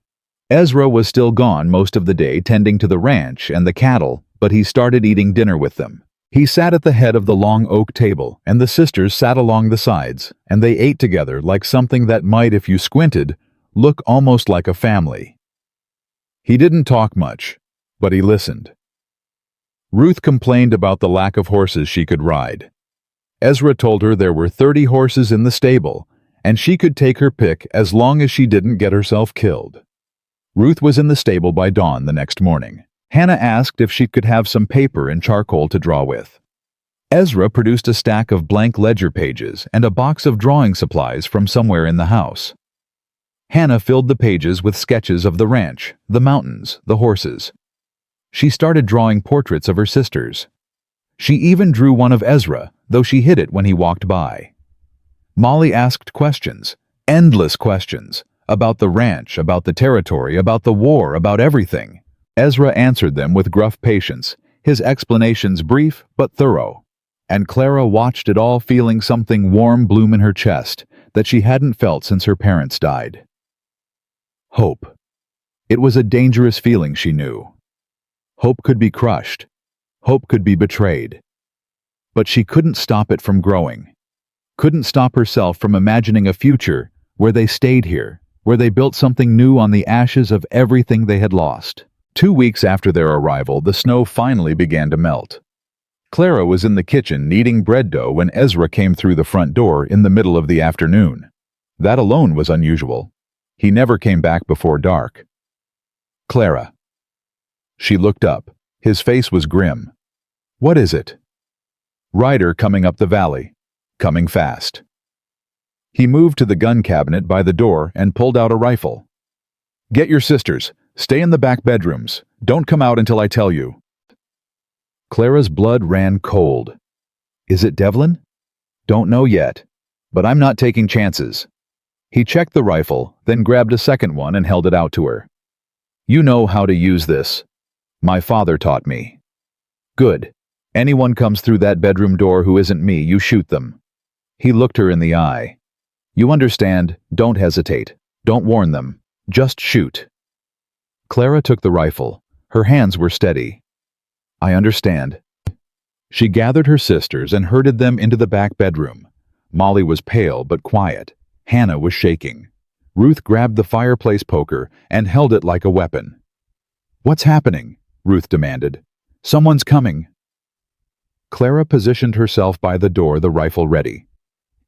Ezra was still gone most of the day tending to the ranch and the cattle, but he started eating dinner with them. He sat at the head of the long oak table, and the sisters sat along the sides, and they ate together like something that might, if you squinted, look almost like a family. He didn't talk much, but he listened. Ruth complained about the lack of horses she could ride. Ezra told her there were 30 horses in the stable, and she could take her pick as long as she didn't get herself killed. Ruth was in the stable by dawn the next morning. Hannah asked if she could have some paper and charcoal to draw with. Ezra produced a stack of blank ledger pages and a box of drawing supplies from somewhere in the house. Hannah filled the pages with sketches of the ranch, the mountains, the horses. She started drawing portraits of her sisters. She even drew one of Ezra, though she hid it when he walked by. Molly asked questions, endless questions, about the ranch, about the territory, about the war, about everything. Ezra answered them with gruff patience, his explanations brief but thorough. And Clara watched it all, feeling something warm bloom in her chest that she hadn't felt since her parents died. Hope. It was a dangerous feeling, she knew. Hope could be crushed. Hope could be betrayed. But she couldn't stop it from growing. Couldn't stop herself from imagining a future where they stayed here, where they built something new on the ashes of everything they had lost. 2 weeks after their arrival, the snow finally began to melt. Clara was in the kitchen kneading bread dough when Ezra came through the front door in the middle of the afternoon. That alone was unusual. He never came back before dark. Clara. She looked up. His face was grim. What is it? Rider coming up the valley. Coming fast. He moved to the gun cabinet by the door and pulled out a rifle. Get your sisters. Stay in the back bedrooms. Don't come out until I tell you. Clara's blood ran cold. Is it Devlin? Don't know yet, but I'm not taking chances. He checked the rifle, then grabbed a second one and held it out to her. You know how to use this. My father taught me. Good. Anyone comes through that bedroom door who isn't me, you shoot them. He looked her in the eye. You understand, don't hesitate. Don't warn them. Just shoot. Clara took the rifle. Her hands were steady. I understand. She gathered her sisters and herded them into the back bedroom. Molly was pale but quiet. Hannah was shaking. Ruth grabbed the fireplace poker and held it like a weapon. What's happening? Ruth demanded. Someone's coming. Clara positioned herself by the door, the rifle ready.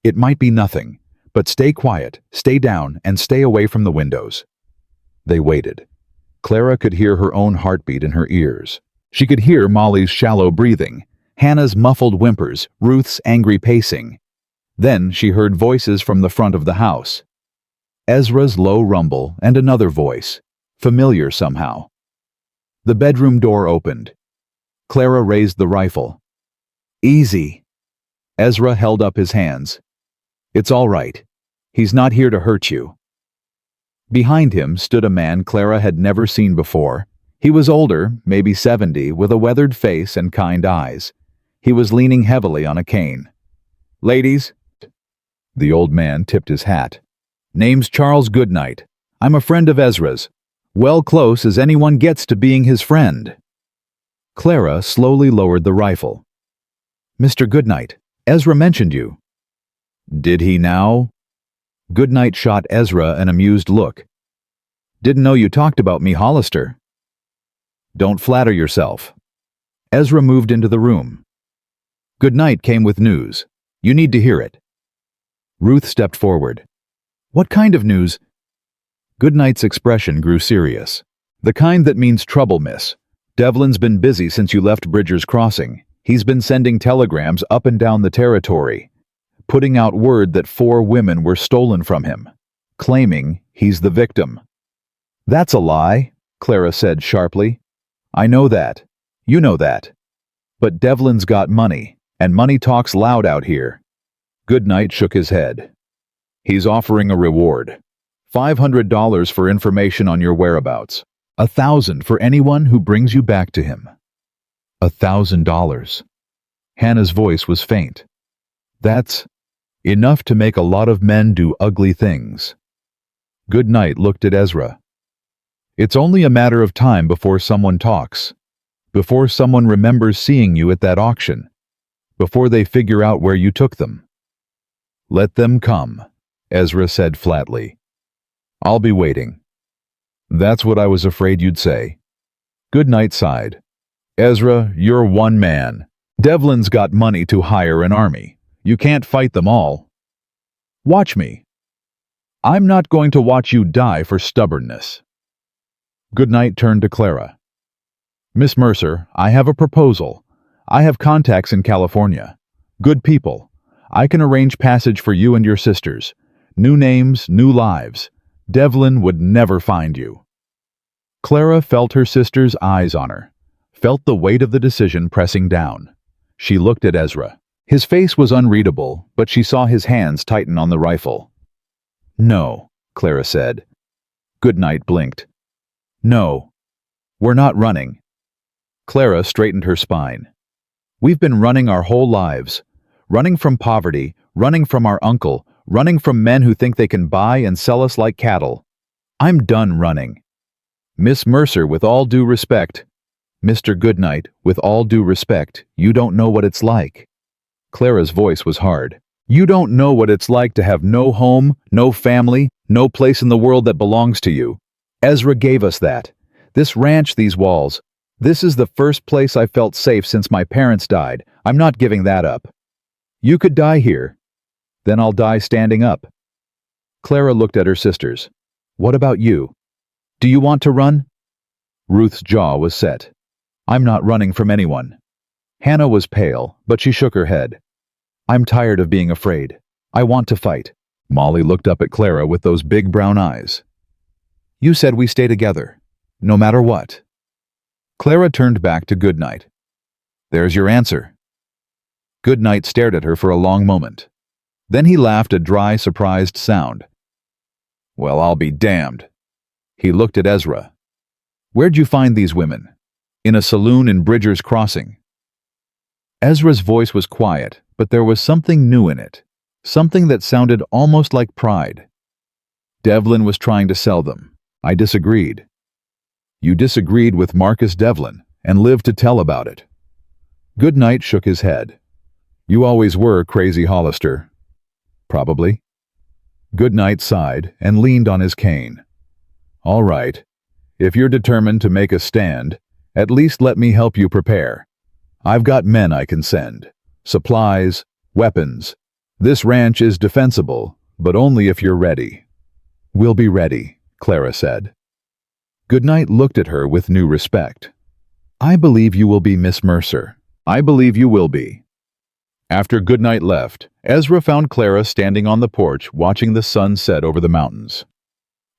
It might be nothing, but stay quiet, stay down, and stay away from the windows. They waited. Clara could hear her own heartbeat in her ears. She could hear Molly's shallow breathing, Hannah's muffled whimpers, Ruth's angry pacing. Then she heard voices from the front of the house. Ezra's low rumble and another voice, familiar somehow. The bedroom door opened. Clara raised the rifle. Easy. Ezra held up his hands. It's all right. He's not here to hurt you. Behind him stood a man Clara had never seen before. He was older, maybe 70, with a weathered face and kind eyes. He was leaning heavily on a cane. Ladies. The old man tipped his hat. "Name's Charles Goodnight. I'm a friend of Ezra's. Well, close as anyone gets to being his friend." Clara slowly lowered the rifle. "Mr. Goodnight, Ezra mentioned you." "Did he now?" Goodnight shot Ezra an amused look. "Didn't know you talked about me, Hollister." "Don't flatter yourself." Ezra moved into the room. Goodnight came with news. "You need to hear it." Ruth stepped forward. "What kind of news?" Goodnight's expression grew serious. "The kind that means trouble, miss. Devlin's been busy since you left Bridger's Crossing. He's been sending telegrams up and down the territory, putting out word that 4 women were stolen from him, claiming he's the victim." "That's a lie," Clara said sharply. "I know that. You know that. But Devlin's got money, and money talks loud out here." Goodnight shook his head. "He's offering a reward. $500 for information on your whereabouts. 1,000 for anyone who brings you back to him." $1,000. Hannah's voice was faint. "That's enough to make a lot of men do ugly things." Goodnight looked at Ezra. "It's only a matter of time before someone talks, before someone remembers seeing you at that auction, before they figure out where you took them." "Let them come," Ezra said flatly. "I'll be waiting." "That's what I was afraid you'd say." Goodnight sighed. "Ezra, you're one man. Devlin's got money to hire an army. You can't fight them all. Watch me. I'm not going to watch you die for stubbornness." Goodnight turned to Clara. "Miss Mercer, I have a proposal. I have contacts in California. Good people. I can arrange passage for you and your sisters. New names, new lives. Devlin would never find you." Clara felt her sister's eyes on her, felt the weight of the decision pressing down. She looked at Ezra. His face was unreadable, but she saw his hands tighten on the rifle. "No," Clara said. Goodnight blinked. "No. We're not running." Clara straightened her spine. "We've been running our whole lives. Running from poverty, running from our uncle, running from men who think they can buy and sell us like cattle. I'm done running. Miss Mercer, with all due respect." "Mr. Goodnight, with all due respect, you don't know what it's like." Clara's voice was hard. "You don't know what it's like to have no home, no family, no place in the world that belongs to you. Ezra gave us that. This ranch, these walls. This is the first place I felt safe since my parents died. I'm not giving that up. You could die here. Then I'll die standing up." Clara looked at her sisters. "What about you? Do you want to run?" Ruth's jaw was set. "I'm not running from anyone." Hannah was pale, but she shook her head. "I'm tired of being afraid. I want to fight." Molly looked up at Clara with those big brown eyes. "You said we stay together, no matter what." Clara turned back to Goodnight. "There's your answer." Goodnight stared at her for a long moment. Then he laughed a dry, surprised sound. "Well, I'll be damned." He looked at Ezra. "Where'd you find these women?" "In a saloon in Bridger's Crossing." Ezra's voice was quiet, but there was something new in it, something that sounded almost like pride. "Devlin was trying to sell them. I disagreed." "You disagreed with Marcus Devlin and lived to tell about it." Goodnight shook his head. "You always were crazy, Hollister." "Probably." Goodnight sighed and leaned on his cane. "All right. If you're determined to make a stand, at least let me help you prepare. I've got men I can send. Supplies, weapons. This ranch is defensible, but only if you're ready." "We'll be ready," Clara said. Goodnight looked at her with new respect. "I believe you will be, Miss Mercer. I believe you will be." After Goodnight left, Ezra found Clara standing on the porch watching the sun set over the mountains.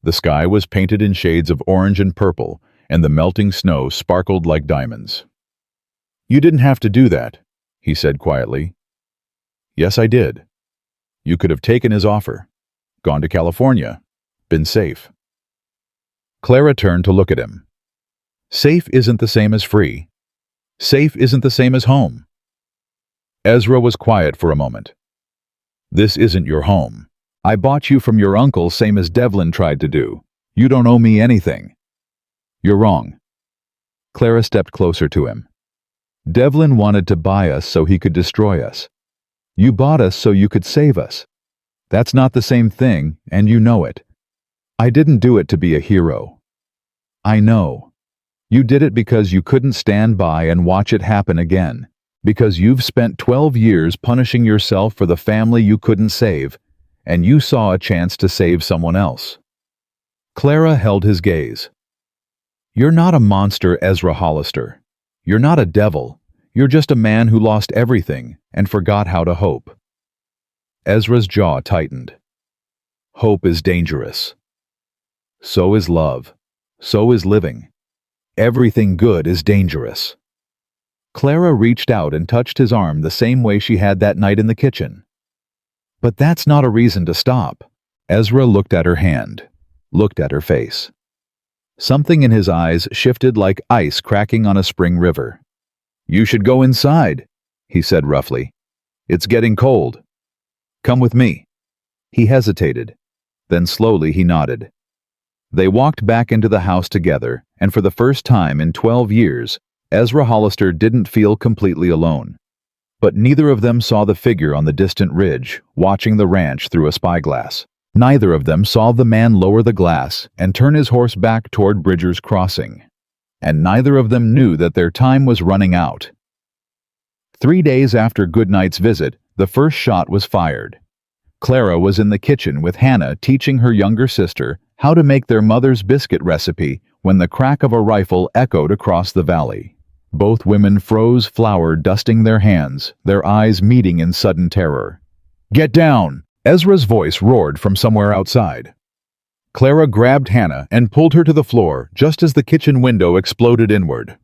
The sky was painted in shades of orange and purple, and the melting snow sparkled like diamonds. "You didn't have to do that," he said quietly. "Yes, I did. You could have taken his offer, gone to California, been safe." Clara turned to look at him. "Safe isn't the same as free. Safe isn't the same as home." Ezra was quiet for a moment. This isn't your home. I bought you from your uncle same as Devlin tried to do. You don't owe me anything. You're wrong. Clara stepped closer to him. Devlin wanted to buy us so he could destroy us. You bought us so you could save us. That's not the same thing, and you know it. I didn't do it to be a hero. I know. You did it because you couldn't stand by and watch it happen again. Because you've spent 12 years punishing yourself for the family you couldn't save, and you saw a chance to save someone else. Clara held his gaze. You're not a monster, Ezra Hollister. You're not a devil. You're just a man who lost everything and forgot how to hope. Ezra's jaw tightened. Hope is dangerous. So is love. So is living. Everything good is dangerous. Clara reached out and touched his arm the same way she had that night in the kitchen. But that's not a reason to stop. Ezra looked at her hand, looked at her face. Something in his eyes shifted like ice cracking on a spring river. You should go inside, he said roughly. It's getting cold. Come with me. He hesitated. Then slowly he nodded. They walked back into the house together, and for the first time in 12 years, Ezra Hollister didn't feel completely alone. But neither of them saw the figure on the distant ridge, watching the ranch through a spyglass. Neither of them saw the man lower the glass and turn his horse back toward Bridger's Crossing. And neither of them knew that their time was running out. 3 days after Goodnight's visit, the first shot was fired. Clara was in the kitchen with Hannah teaching her younger sister how to make their mother's biscuit recipe when the crack of a rifle echoed across the valley. Both women froze, flour dusting their hands, their eyes meeting in sudden terror. Get down! Ezra's voice roared from somewhere outside. Clara grabbed Hannah and pulled her to the floor just as the kitchen window exploded inward.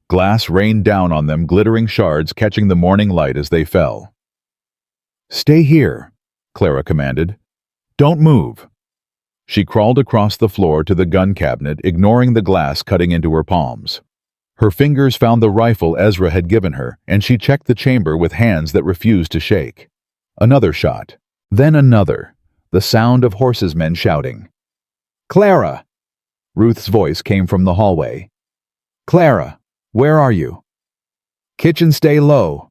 Glass rained down on them, glittering shards catching the morning light as they fell. Stay here, Clara commanded. Don't move. She crawled across the floor to the gun cabinet, ignoring the glass cutting into her palms. Her fingers found the rifle Ezra had given her, and she checked the chamber with hands that refused to shake. Another shot. Then another. The sound of horsemen shouting. Clara! Ruth's voice came from the hallway. Clara, where are you? Kitchen, stay low.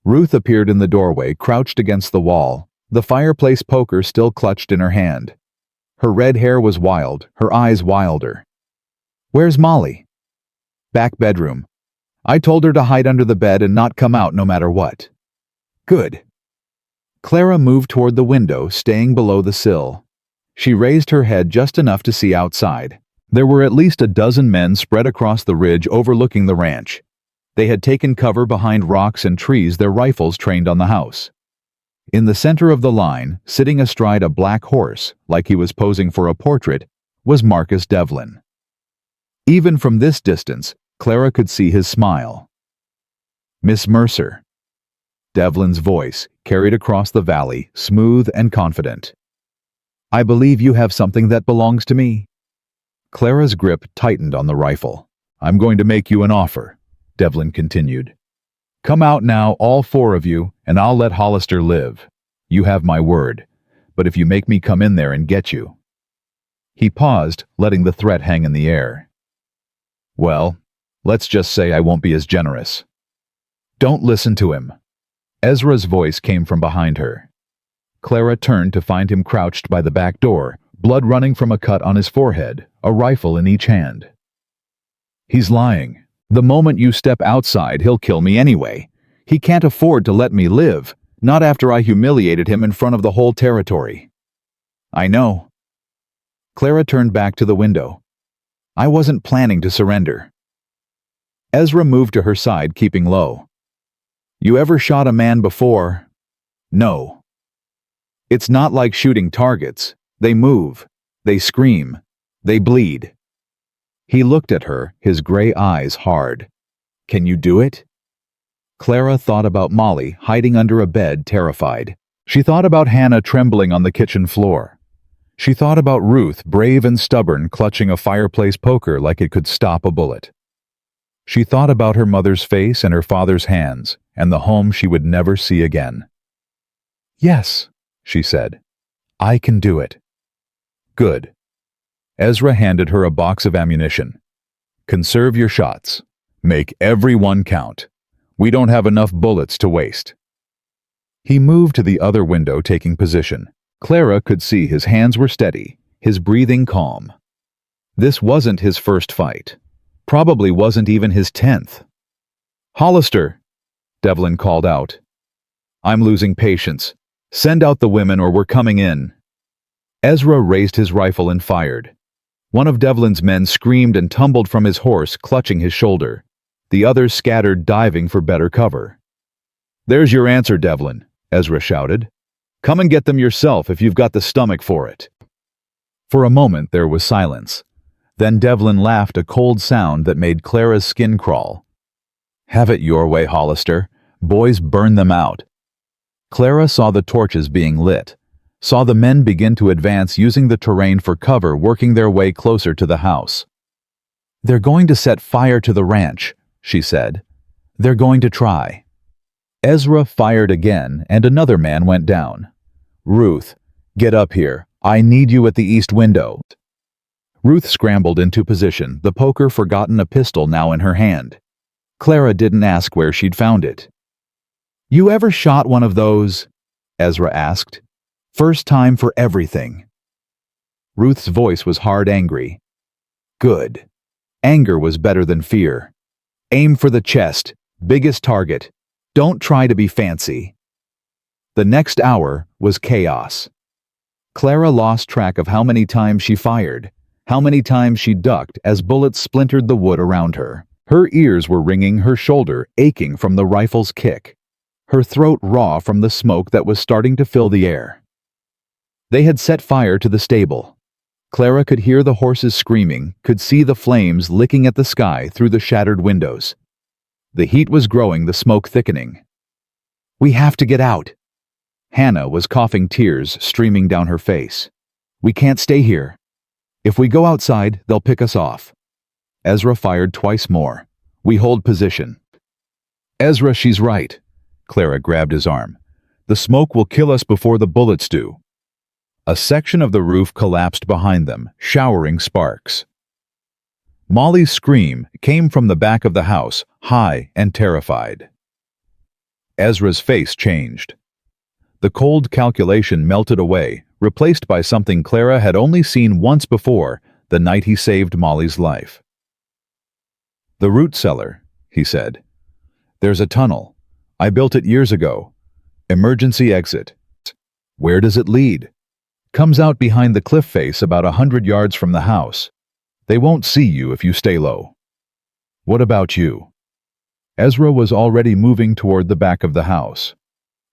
Ruth appeared in the doorway, crouched against the wall, the fireplace poker still clutched in her hand. Her red hair was wild, her eyes wilder. Where's Molly? Back bedroom. I told her to hide under the bed and not come out no matter what. Good. Clara moved toward the window, staying below the sill. She raised her head just enough to see outside. There were at least a dozen men spread across the ridge overlooking the ranch. They had taken cover behind rocks and trees, their rifles trained on the house. In the center of the line, sitting astride a black horse, like he was posing for a portrait, was Marcus Devlin. Even from this distance, Clara could see his smile. Miss Mercer. Devlin's voice carried across the valley, smooth and confident. I believe you have something that belongs to me. Clara's grip tightened on the rifle. I'm going to make you an offer, Devlin continued. Come out now, all four of you, and I'll let Hollister live. You have my word, but if you make me come in there and get you. He paused, letting the threat hang in the air. Well, let's just say I won't be as generous. Don't listen to him. Ezra's voice came from behind her. Clara turned to find him crouched by the back door, blood running from a cut on his forehead, a rifle in each hand. He's lying. The moment you step outside, he'll kill me anyway. He can't afford to let me live, not after I humiliated him in front of the whole territory. I know. Clara turned back to the window. I wasn't planning to surrender. Ezra moved to her side, keeping low. You ever shot a man before? No. It's not like shooting targets. They move. They scream. They bleed. He looked at her, his gray eyes hard. Can you do it? Clara thought about Molly hiding under a bed, terrified. She thought about Hannah trembling on the kitchen floor. She thought about Ruth, brave and stubborn, clutching a fireplace poker like it could stop a bullet. She thought about her mother's face and her father's hands, and the home she would never see again. Yes, she said. I can do it. Good. Ezra handed her a box of ammunition. Conserve your shots. Make every one count. We don't have enough bullets to waste. He moved to the other window, taking position. Clara could see his hands were steady, his breathing calm. This wasn't his first fight. Probably wasn't even his 10th. Hollister, Devlin called out. I'm losing patience. Send out the women or we're coming in. Ezra raised his rifle and fired. One of Devlin's men screamed and tumbled from his horse, clutching his shoulder. The others scattered, diving for better cover. There's your answer, Devlin, Ezra shouted. Come and get them yourself if you've got the stomach for it. For a moment there was silence. Then Devlin laughed, a cold sound that made Clara's skin crawl. Have it your way, Hollister. Boys, burn them out. Clara saw the torches being lit, saw the men begin to advance using the terrain for cover, working their way closer to the house. They're going to set fire to the ranch, she said. They're going to try. Ezra fired again, and another man went down. Ruth, get up here. I need you at the east window. Ruth scrambled into position, the poker forgotten, a pistol now in her hand. Clara didn't ask where she'd found it. You ever shot one of those? Ezra asked. First time for everything. Ruth's voice was hard, angry. Good. Anger was better than fear. Aim for the chest, biggest target. Don't try to be fancy. The next hour was chaos. Clara lost track of how many times she fired, how many times she ducked as bullets splintered the wood around her. Her ears were ringing, her shoulder aching from the rifle's kick, her throat raw from the smoke that was starting to fill the air. They had set fire to the stable. Clara could hear the horses screaming, could see the flames licking at the sky through the shattered windows. The heat was growing, the smoke thickening. We have to get out. Hannah was coughing, tears streaming down her face. We can't stay here. If we go outside, they'll pick us off. Ezra fired twice more. We hold position. Ezra, she's right. Clara grabbed his arm. The smoke will kill us before the bullets do. A section of the roof collapsed behind them, showering sparks. Molly's scream came from the back of the house, high and terrified. Ezra's face changed. The cold calculation melted away, replaced by something Clara had only seen once before, the night he saved Molly's life. The root cellar, he said. There's a tunnel. I built it years ago. Emergency exit. Where does it lead? Comes out behind the cliff face about 100 yards from the house. They won't see you if you stay low. What about you? Ezra was already moving toward the back of the house.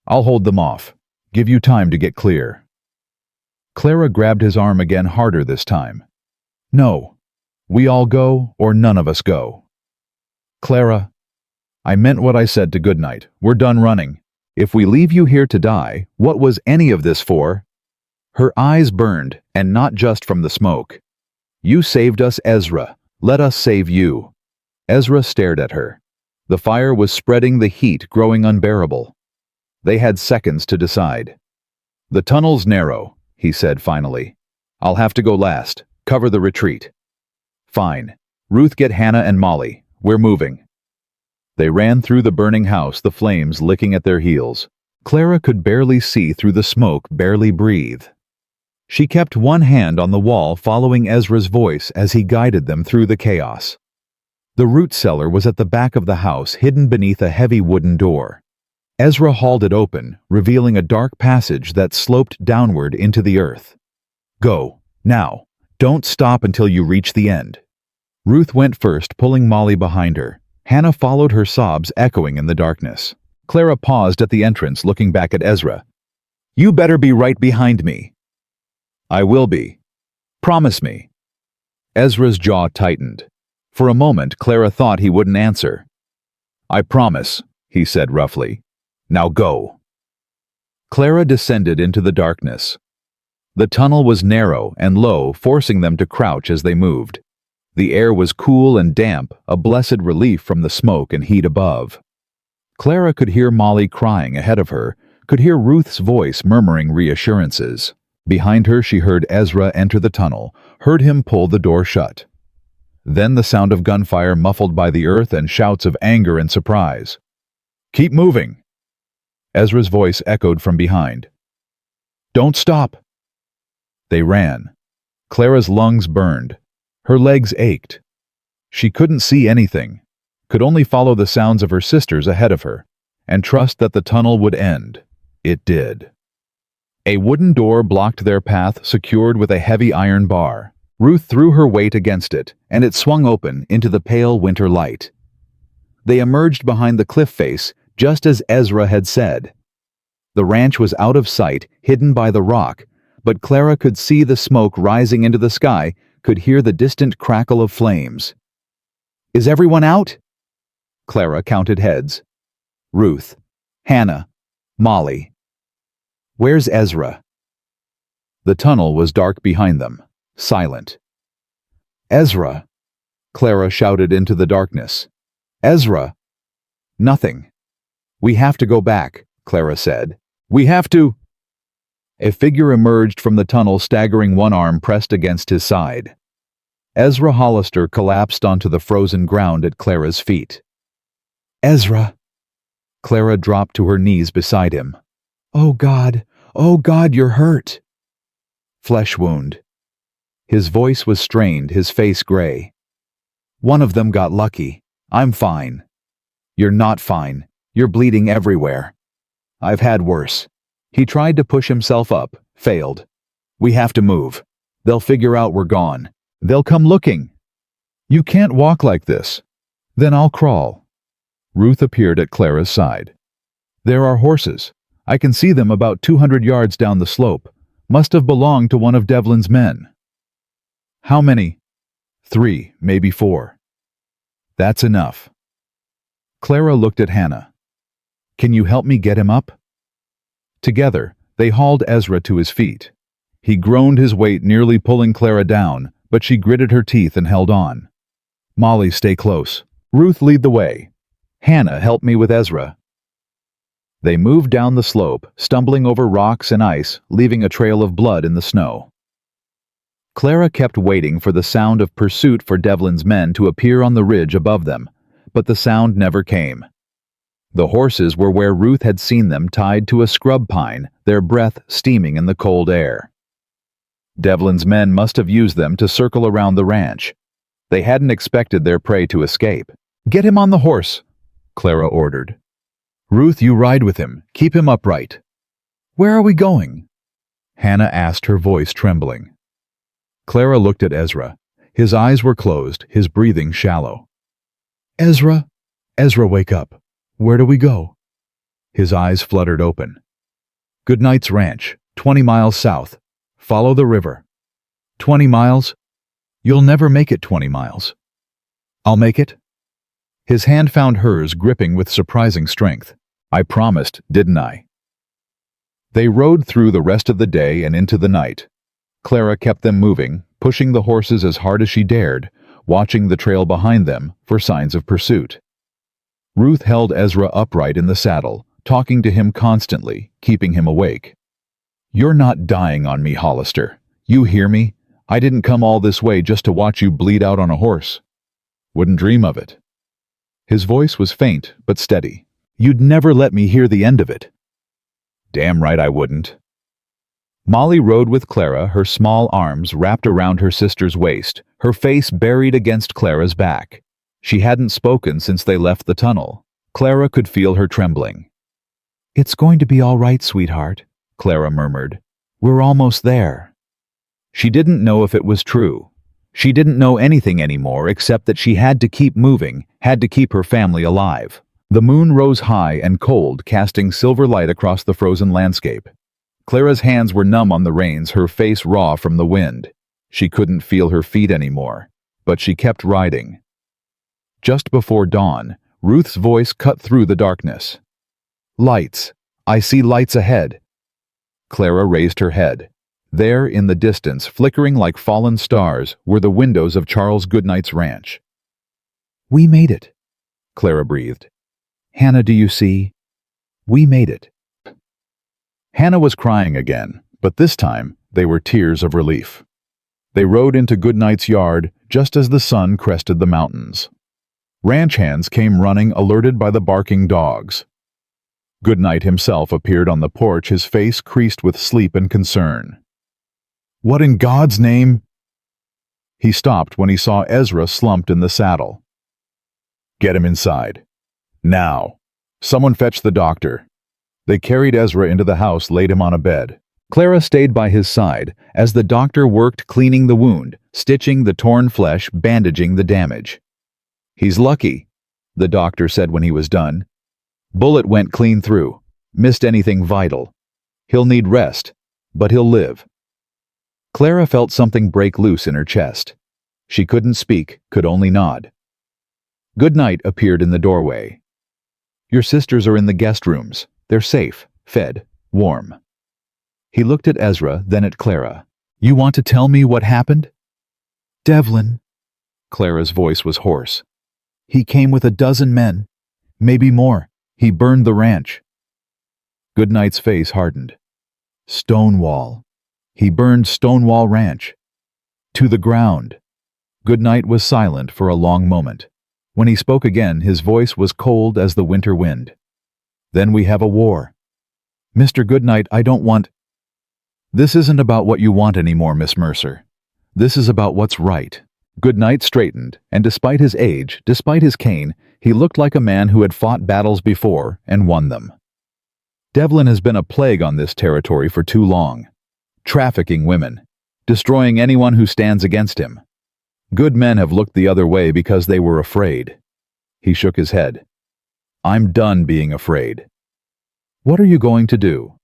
I'll hold them off. Give you time to get clear. Clara grabbed his arm again, harder this time. No. We all go, or none of us go. Clara, I meant what I said to Goodnight. We're done running. If we leave you here to die, what was any of this for? Her eyes burned, and not just from the smoke. You saved us, Ezra. Let us save you. Ezra stared at her. The fire was spreading, the heat growing unbearable. They had seconds to decide. The tunnel's narrow, he said finally. I'll have to go last. Cover the retreat. Fine. Ruth, get Hannah and Molly. We're moving. They ran through the burning house, the flames licking at their heels. Clara could barely see through the smoke, barely breathe. She kept one hand on the wall, following Ezra's voice as he guided them through the chaos. The root cellar was at the back of the house, hidden beneath a heavy wooden door. Ezra hauled it open, revealing a dark passage that sloped downward into the earth. Go, now. Don't stop until you reach the end. Ruth went first, pulling Molly behind her. Hannah followed, her sobs echoing in the darkness. Clara paused at the entrance, looking back at Ezra. You better be right behind me. I will be. Promise me. Ezra's jaw tightened. For a moment, Clara thought he wouldn't answer. I promise, he said roughly. Now go. Clara descended into the darkness. The tunnel was narrow and low, forcing them to crouch as they moved. The air was cool and damp, a blessed relief from the smoke and heat above. Clara could hear Molly crying ahead of her, could hear Ruth's voice murmuring reassurances. Behind her, she heard Ezra enter the tunnel, heard him pull the door shut. Then the sound of gunfire muffled by the earth and shouts of anger and surprise. "Keep moving!" Ezra's voice echoed from behind. "Don't stop!" They ran. Clara's lungs burned. Her legs ached. She couldn't see anything, could only follow the sounds of her sisters ahead of her, and trust that the tunnel would end. It did. A wooden door blocked their path, secured with a heavy iron bar. Ruth threw her weight against it, and it swung open into the pale winter light. They emerged behind the cliff face, just as Ezra had said. The ranch was out of sight, hidden by the rock, but Clara could see the smoke rising into the sky, could hear the distant crackle of flames. "Is everyone out?" Clara counted heads. Ruth, Hannah, Molly. "Where's Ezra?" The tunnel was dark behind them, silent. "Ezra!" Clara shouted into the darkness. "Ezra!" "Nothing. We have to go back," Clara said. "We have to—" A figure emerged from the tunnel, staggering, one arm pressed against his side. Ezra Hollister collapsed onto the frozen ground at Clara's feet. "Ezra!" Clara dropped to her knees beside him. Oh, God, you're hurt." "Flesh wound." His voice was strained, his face gray. "One of them got lucky. I'm fine." "You're not fine. You're bleeding everywhere." "I've had worse." He tried to push himself up, failed. "We have to move. They'll figure out we're gone. They'll come looking." "You can't walk like this." "Then I'll crawl." Ruth appeared at Clara's side. "There are horses. I can see them about 200 yards down the slope. Must have belonged to one of Devlin's men." "How many?" "3, maybe 4. "That's enough." Clara looked at Hannah. "Can you help me get him up?" Together, they hauled Ezra to his feet. He groaned, his weight nearly pulling Clara down, but she gritted her teeth and held on. "Molly, stay close. Ruth, lead the way. Hannah, help me with Ezra." They moved down the slope, stumbling over rocks and ice, leaving a trail of blood in the snow. Clara kept waiting for the sound of pursuit for Devlin's men to appear on the ridge above them, but the sound never came. The horses were where Ruth had seen them, tied to a scrub pine, their breath steaming in the cold air. Devlin's men must have used them to circle around the ranch. They hadn't expected their prey to escape. "Get him on the horse," Clara ordered. "Ruth, you ride with him. Keep him upright." "Where are we going?" Hannah asked, her voice trembling. Clara looked at Ezra. His eyes were closed, his breathing shallow. "Ezra, wake up. Where do we go?" His eyes fluttered open. "Goodnight's ranch, 20 miles south. Follow the river." 20 miles? You'll never make it 20 miles. "I'll make it." His hand found hers, gripping with surprising strength. "I promised, didn't I?" They rode through the rest of the day and into the night. Clara kept them moving, pushing the horses as hard as she dared, watching the trail behind them for signs of pursuit. Ruth held Ezra upright in the saddle, talking to him constantly, keeping him awake. "You're not dying on me, Hollister. You hear me? I didn't come all this way just to watch you bleed out on a horse. Wouldn't dream of it." His voice was faint but steady. "You'd never let me hear the end of it." "Damn right I wouldn't." Molly rode with Clara, her small arms wrapped around her sister's waist, her face buried against Clara's back. She hadn't spoken since they left the tunnel. Clara could feel her trembling. "It's going to be all right, sweetheart," Clara murmured. "We're almost there." She didn't know if it was true. She didn't know anything anymore except that she had to keep moving, had to keep her family alive. The moon rose high and cold, casting silver light across the frozen landscape. Clara's hands were numb on the reins, her face raw from the wind. She couldn't feel her feet anymore, but she kept riding. Just before dawn, Ruth's voice cut through the darkness. "Lights. I see lights ahead." Clara raised her head. There, in the distance, flickering like fallen stars, were the windows of Charles Goodnight's ranch. "We made it," Clara breathed. "Hannah, do you see? We made it." Hannah was crying again, but this time they were tears of relief. They rode into Goodnight's yard just as the sun crested the mountains. Ranch hands came running, alerted by the barking dogs. Goodnight himself appeared on the porch, his face creased with sleep and concern. "What in God's name?" He stopped when he saw Ezra slumped in the saddle. "Get him inside. Now. Someone fetch the doctor." They carried Ezra into the house, laid him on a bed. Clara stayed by his side as the doctor worked cleaning the wound, stitching the torn flesh, bandaging the damage. "He's lucky," the doctor said when he was done. "Bullet went clean through. Missed anything vital. He'll need rest, but he'll live." Clara felt something break loose in her chest. She couldn't speak, could only nod. Goodnight appeared in the doorway. "Your sisters are in the guest rooms. They're safe, fed, warm." He looked at Ezra, then at Clara. "You want to tell me what happened?" "Devlin." Clara's voice was hoarse. "He came with 12 men. Maybe more. He burned the ranch." Goodnight's face hardened. "Stonewall. He burned Stonewall Ranch. To the ground." Goodnight was silent for a long moment. When he spoke again, his voice was cold as the winter wind. "Then we have a war." "Mr. Goodnight, I don't want—" "This isn't about what you want anymore, Miss Mercer. This is about what's right." Goodnight straightened, and despite his age, despite his cane, he looked like a man who had fought battles before and won them. "Devlin has been a plague on this territory for too long. Trafficking women, destroying anyone who stands against him. Good men have looked the other way because they were afraid." He shook his head. "I'm done being afraid." "What are you going to do?"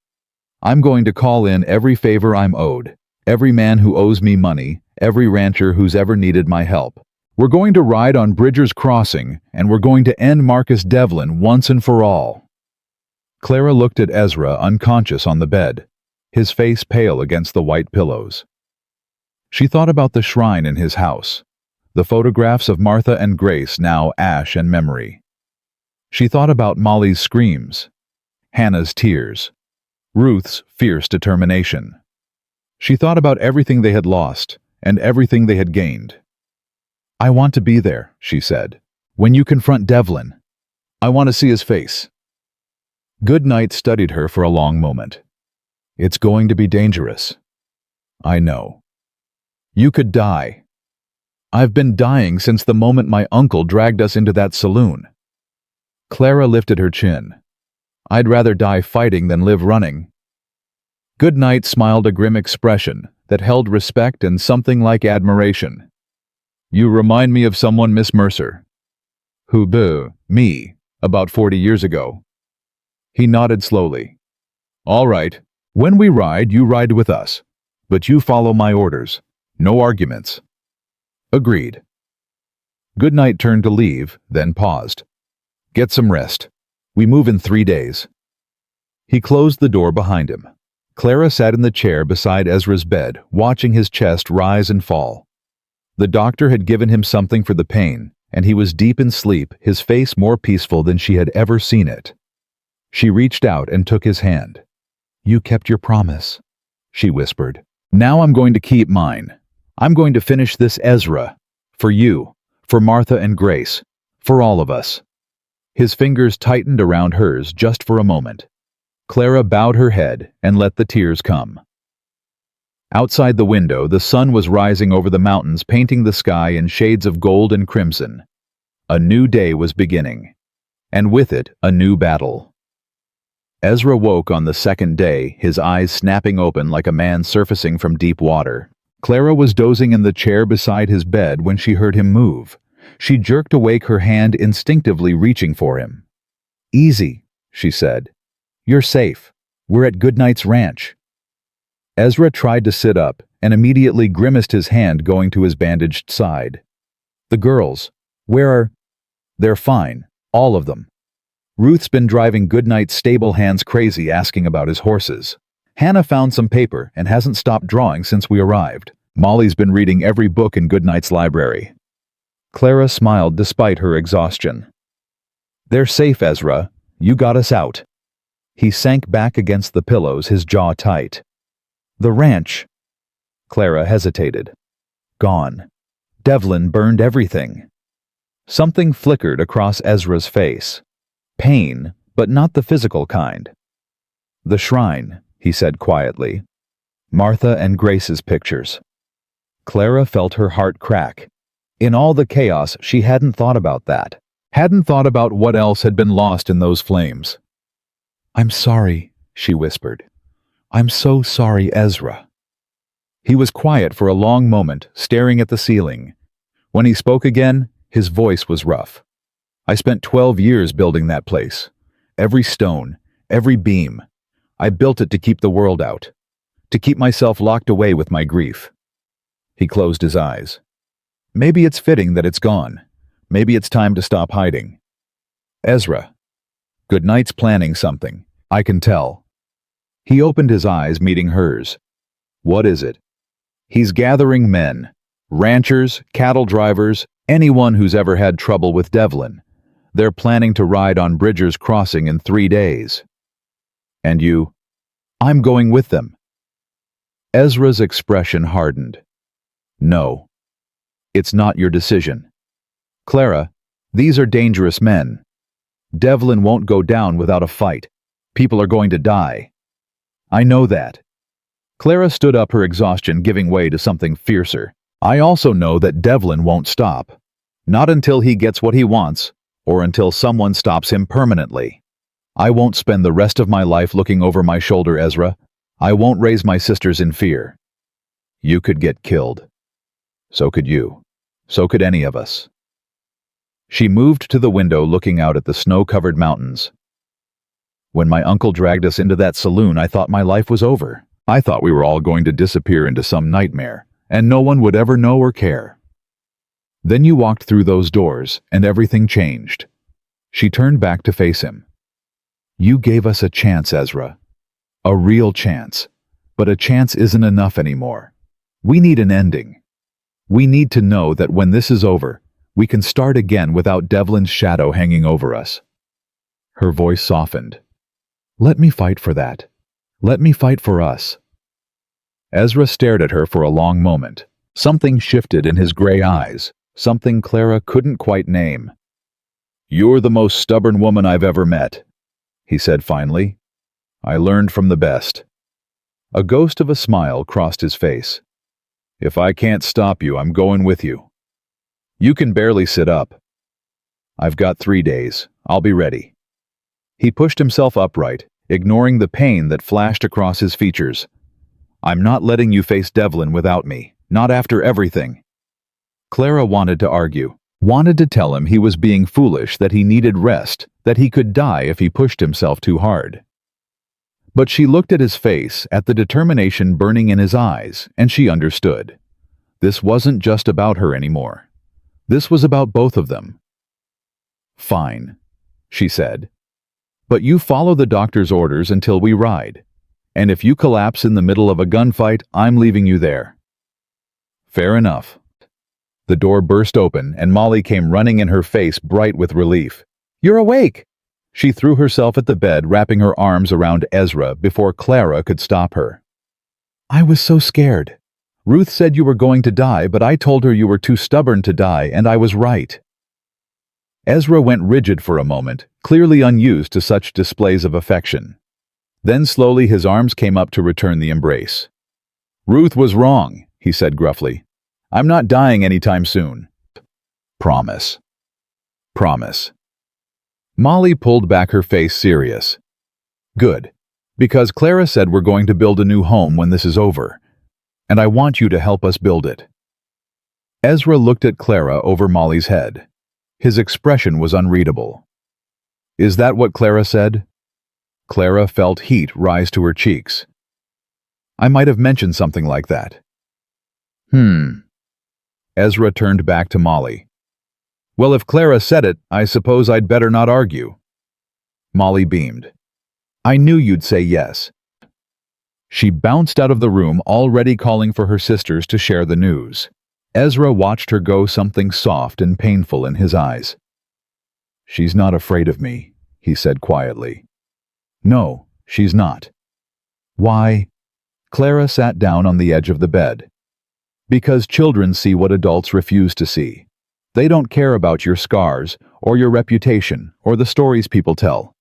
"I'm going to call in every favor I'm owed, every man who owes me money, every rancher who's ever needed my help. We're going to ride on Bridger's Crossing, and we're going to end Marcus Devlin once and for all." Clara looked at Ezra, unconscious on the bed, his face pale against the white pillows. She thought about the shrine in his house, the photographs of Martha and Grace, now ash and memory. She thought about Molly's screams, Hannah's tears, Ruth's fierce determination. She thought about everything they had lost and everything they had gained. "I want to be there," she said, "when you confront Devlin. I want to see his face." Goodnight studied her for a long moment. "It's going to be dangerous. I know. You could die. I've been dying since the moment my uncle dragged us into that saloon." Clara lifted her chin. "I'd rather die fighting than live running." Goodnight smiled a grim expression that held respect and something like admiration. "You remind me of someone, Miss Mercer." "Who, me, about 40 years ago." He nodded slowly. "All right. When we ride, you ride with us. But you follow my orders. No arguments." "Agreed." Goodnight turned to leave, then paused. "Get some rest. We move in 3 days." He closed the door behind him. Clara sat in the chair beside Ezra's bed, watching his chest rise and fall. The doctor had given him something for the pain, and he was deep in sleep, his face more peaceful than she had ever seen it. She reached out and took his hand. "You kept your promise," she whispered. "Now I'm going to keep mine. I'm going to finish this, Ezra. For you, for Martha and Grace, for all of us." His fingers tightened around hers just for a moment. Clara bowed her head and let the tears come. Outside the window, the sun was rising over the mountains, painting the sky in shades of gold and crimson. A new day was beginning, and with it, a new battle. Ezra woke on the second day, his eyes snapping open like a man surfacing from deep water. Clara was dozing in the chair beside his bed when she heard him move. She jerked awake, her hand instinctively reaching for him. "Easy," she said. "You're safe. We're at Goodnight's ranch." Ezra tried to sit up and immediately grimaced, his hand going to his bandaged side. "The girls, where are—" "They're fine, all of them. Ruth's been driving Goodnight's stable hands crazy, asking about his horses. Hannah found some paper and hasn't stopped drawing since we arrived. Molly's been reading every book in Goodnight's library." Clara smiled despite her exhaustion. "They're safe, Ezra. You got us out." He sank back against the pillows, his jaw tight. The ranch. Clara hesitated. Gone. Devlin burned everything. Something flickered across Ezra's face. Pain, but not the physical kind. The shrine, he said quietly. Martha and Grace's pictures. Clara felt her heart crack. In all the chaos, she hadn't thought about that. Hadn't thought about what else had been lost in those flames. "I'm sorry," she whispered. "I'm so sorry, Ezra." He was quiet for a long moment, staring at the ceiling. When he spoke again, his voice was rough. "I spent 12 years building that place. Every stone, every beam. I built it to keep the world out, to keep myself locked away with my grief." He closed his eyes. "Maybe it's fitting that it's gone. Maybe it's time to stop hiding. Ezra, Goodnight's planning something. I can tell." He opened his eyes, meeting hers. "What is it?" "He's gathering men. Ranchers, cattle drivers, anyone who's ever had trouble with Devlin. They're planning to ride on Bridger's Crossing in 3 days. "And you?" "I'm going with them." Ezra's expression hardened. "No. It's not your decision. Clara, these are dangerous men. Devlin won't go down without a fight. People are going to die. I know that." Clara stood up, her exhaustion giving way to something fiercer. "I also know that Devlin won't stop. Not until he gets what he wants, or until someone stops him permanently. I won't spend the rest of my life looking over my shoulder, Ezra. I won't raise my sisters in fear. You could get killed. So could you. So could any of us." She moved to the window, looking out at the snow-covered mountains. "When my uncle dragged us into that saloon, I thought my life was over. I thought we were all going to disappear into some nightmare, and no one would ever know or care. Then you walked through those doors, and everything changed." She turned back to face him. "You gave us a chance, Ezra. A real chance. But a chance isn't enough anymore. We need an ending. We need to know that when this is over, we can start again without Devlin's shadow hanging over us." Her voice softened. "Let me fight for that. Let me fight for us." Ezra stared at her for a long moment. Something shifted in his gray eyes, something Clara couldn't quite name. "You're the most stubborn woman I've ever met," he said finally. "I learned from the best." A ghost of a smile crossed his face. "If I can't stop you, I'm going with you. You can barely sit up. I've got 3 days. I'll be ready." He pushed himself upright, ignoring the pain that flashed across his features. "I'm not letting you face Devlin without me, not after everything." Clara wanted to argue, wanted to tell him he was being foolish, that he needed rest, that he could die if he pushed himself too hard. But she looked at his face, at the determination burning in his eyes, and she understood. This wasn't just about her anymore. This was about both of them. "Fine," she said. "But you follow the doctor's orders until we ride. And if you collapse in the middle of a gunfight, I'm leaving you there." "Fair enough." The door burst open, and Molly came running in, her face bright with relief. "You're awake!" She threw herself at the bed, wrapping her arms around Ezra before Clara could stop her. "I was so scared. Ruth said you were going to die, but I told her you were too stubborn to die, and I was right." Ezra went rigid for a moment, clearly unused to such displays of affection. Then slowly his arms came up to return the embrace. "Ruth was wrong," he said gruffly. "I'm not dying anytime soon. Promise." "Promise." Molly pulled back, her face serious. "Good, because Clara said we're going to build a new home when this is over, and I want you to help us build it." Ezra looked at Clara over Molly's head. His expression was unreadable. "Is that what Clara said?" Clara felt heat rise to her cheeks. "I might have mentioned something like that." Ezra turned back to Molly. "Well, if Clara said it, I suppose I'd better not argue." Molly beamed. "I knew you'd say yes." She bounced out of the room, already calling for her sisters to share the news. Ezra watched her go, something soft and painful in his eyes. "She's not afraid of me," he said quietly. "No, She's not. Why? Clara sat down on the edge of the bed. Because children see what adults refuse to see. They don't care about your scars, or your reputation, or the stories people tell.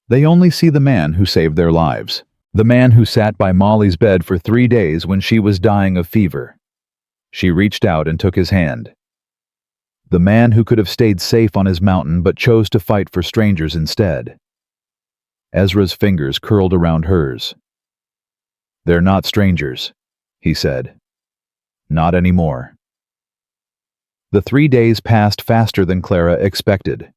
They only see the man who saved their lives. The man who sat by Molly's bed for 3 days when she was dying of fever. She reached out and took his hand. The man who could have stayed safe on his mountain but chose to fight for strangers instead. Ezra's fingers curled around hers. "They're not strangers," he said. "Not anymore." The 3 days passed faster than Clara expected.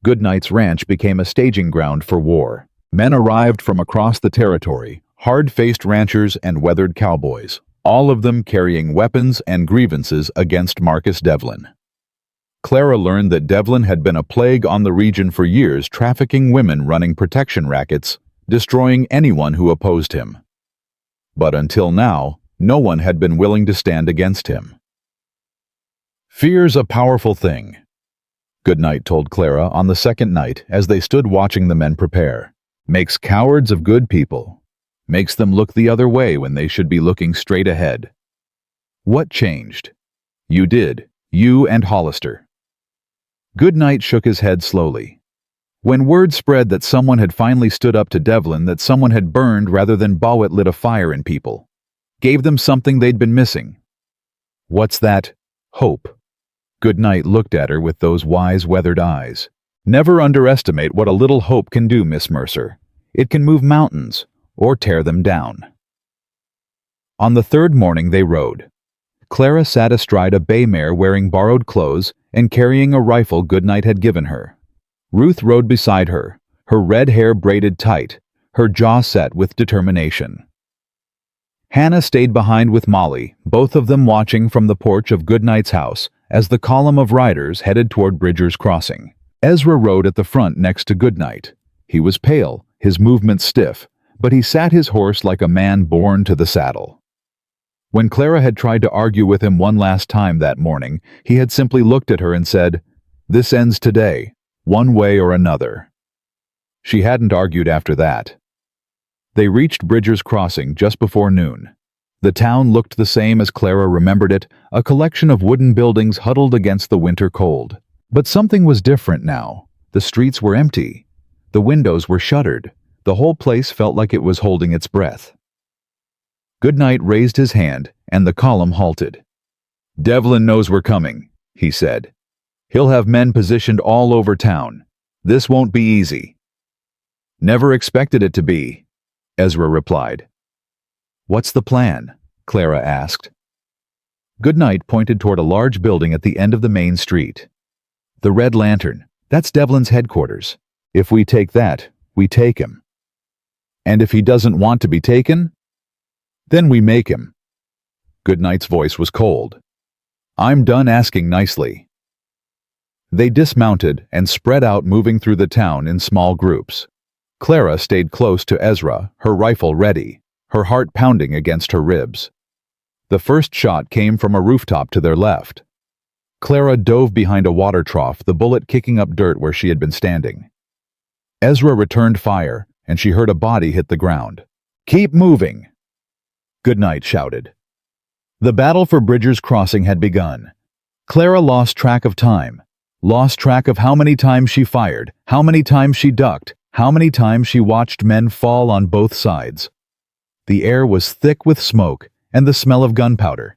Goodnight's ranch became a staging ground for war. Men arrived from across the territory, hard-faced ranchers and weathered cowboys, all of them carrying weapons and grievances against Marcus Devlin. Clara learned that Devlin had been a plague on the region for years, trafficking women, running protection rackets, destroying anyone who opposed him. But until now, no one had been willing to stand against him. "Fear's a powerful thing," Goodnight told Clara on the second night as they stood watching the men prepare. "Makes cowards of good people. Makes them look the other way when they should be looking straight ahead." "What changed?" "You did. You and Hollister." Goodnight shook his head slowly. When word spread that someone had finally stood up to Devlin, that someone had burned rather than Bowett lit a fire in people. Gave them something they'd been missing. "What's that?" "Hope." Goodnight looked at her with those wise, weathered eyes. "Never underestimate what a little hope can do, Miss Mercer. It can move mountains, or tear them down." On the third morning they rode. Clara sat astride a bay mare wearing borrowed clothes and carrying a rifle Goodnight had given her. Ruth rode beside her, her red hair braided tight, her jaw set with determination. Hannah stayed behind with Molly, both of them watching from the porch of Goodnight's house as the column of riders headed toward Bridger's Crossing. Ezra rode at the front next to Goodnight. He was pale, his movements stiff, but he sat his horse like a man born to the saddle. When Clara had tried to argue with him one last time that morning, he had simply looked at her and said, "This ends today, one way or another." She hadn't argued after that. They reached Bridger's Crossing just before noon. The town looked the same as Clara remembered it, a collection of wooden buildings huddled against the winter cold. But something was different now. The streets were empty. The windows were shuttered. The whole place felt like it was holding its breath. Goodnight raised his hand, and the column halted. "Devlin knows we're coming," he said. "He'll have men positioned all over town. This won't be easy." "Never expected it to be," Ezra replied. "What's the plan?" Clara asked. Goodnight pointed toward a large building at the end of the main street. "The Red Lantern. That's Devlin's headquarters. If we take that, we take him. And if he doesn't want to be taken, then we make him." Goodnight's voice was cold. "I'm done asking nicely." They dismounted and spread out, moving through the town in small groups. Clara stayed close to Ezra, her rifle ready, her heart pounding against her ribs. The first shot came from a rooftop to their left. Clara dove behind a water trough, the bullet kicking up dirt where she had been standing. Ezra returned fire, and she heard a body hit the ground. "Keep moving!" Goodnight shouted. The battle for Bridger's Crossing had begun. Clara lost track of time, lost track of how many times she fired, how many times she ducked, how many times she watched men fall on both sides. The air was thick with smoke and the smell of gunpowder.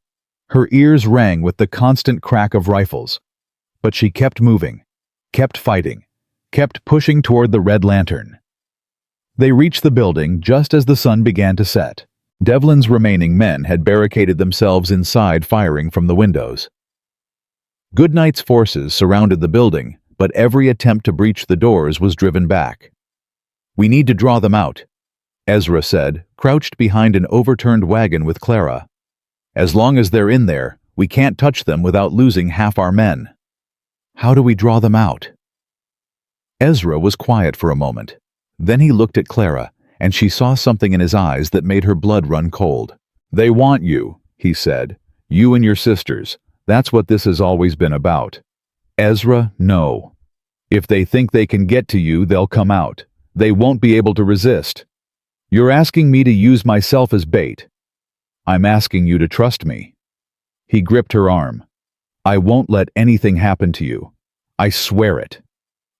Her ears rang with the constant crack of rifles. But she kept moving, kept fighting, kept pushing toward the Red Lantern. They reached the building just as the sun began to set. Devlin's remaining men had barricaded themselves inside, firing from the windows. Goodnight's forces surrounded the building, but every attempt to breach the doors was driven back. "We need to draw them out," Ezra said, crouched behind an overturned wagon with Clara. "As long as they're in there, we can't touch them without losing half our men." "How do we draw them out?" Ezra was quiet for a moment. Then he looked at Clara, and she saw something in his eyes that made her blood run cold. "They want you," he said. "You and your sisters. That's what this has always been about." "Ezra, no. If they think they can get to you, they'll come out. They won't be able to resist. You're asking me to use myself as bait. I'm asking you to trust me. He gripped her arm. I won't let anything happen to you. I swear it.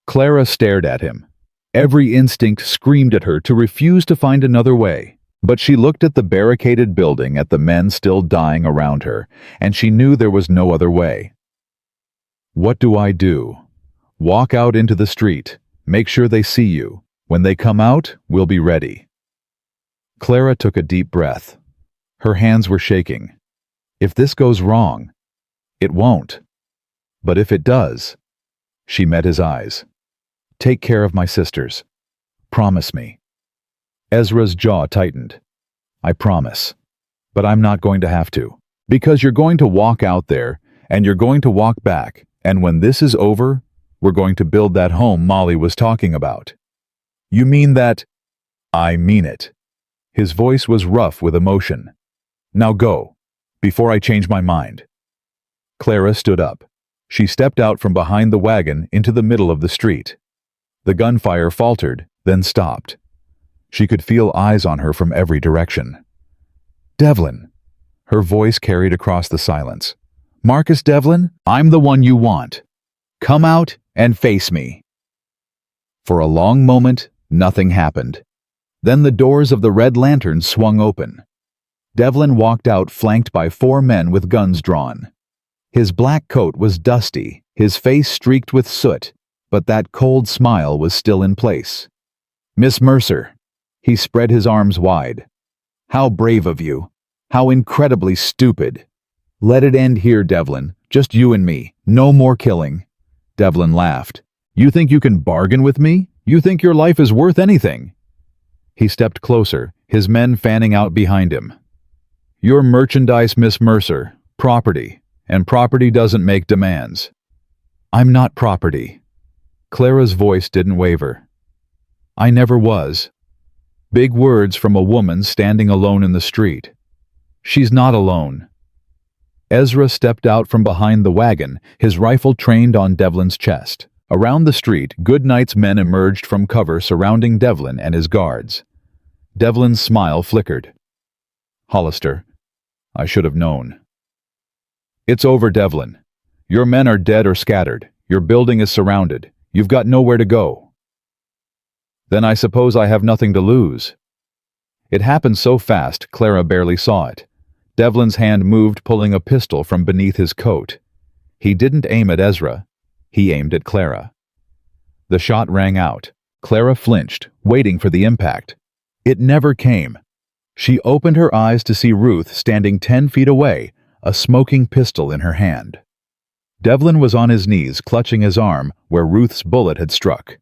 Clara stared at him. Every instinct screamed at her to refuse to find another way. But she looked at the barricaded building, at the men still dying around her, and she knew there was no other way. What do I do? Walk out into the street. Make sure they see you. When they come out, we'll be ready. Clara took a deep breath. Her hands were shaking. If this goes wrong, it won't. But if it does, she met his eyes. Take care of my sisters. Promise me. Ezra's jaw tightened. I promise. But I'm not going to have to. Because you're going to walk out there, and you're going to walk back, and when this is over, we're going to build that home Molly was talking about. You mean that? I mean it. His voice was rough with emotion. Now go, before I change my mind. Clara stood up. She stepped out from behind the wagon into the middle of the street. The gunfire faltered, then stopped. She could feel eyes on her from every direction. Devlin. Her voice carried across the silence. Marcus Devlin, I'm the one you want. Come out and face me. For a long moment, nothing happened. Then the doors of the Red Lantern swung open. Devlin walked out flanked by 4 men with guns drawn. His black coat was dusty, his face streaked with soot, but that cold smile was still in place. Miss Mercer. He spread his arms wide. How brave of you. How incredibly stupid. Let it end here, Devlin. Just you and me. No more killing. Devlin laughed. You think you can bargain with me? You think your life is worth anything? He stepped closer, his men fanning out behind him. You're merchandise, Miss Mercer. Property. And property doesn't make demands. I'm not property. Clara's voice didn't waver. I never was. Big words from a woman standing alone in the street. She's not alone. Ezra stepped out from behind the wagon, his rifle trained on Devlin's chest. Around the street, Goodnight's men emerged from cover surrounding Devlin and his guards. Devlin's smile flickered. Hollister, I should have known. It's over, Devlin. Your men are dead or scattered. Your building is surrounded. You've got nowhere to go. Then I suppose I have nothing to lose. It happened so fast, Clara barely saw it. Devlin's hand moved, pulling a pistol from beneath his coat. He didn't aim at Ezra. He aimed at Clara. The shot rang out. Clara flinched, waiting for the impact. It never came. She opened her eyes to see Ruth standing 10 feet away, a smoking pistol in her hand. Devlin was on his knees, clutching his arm where Ruth's bullet had struck.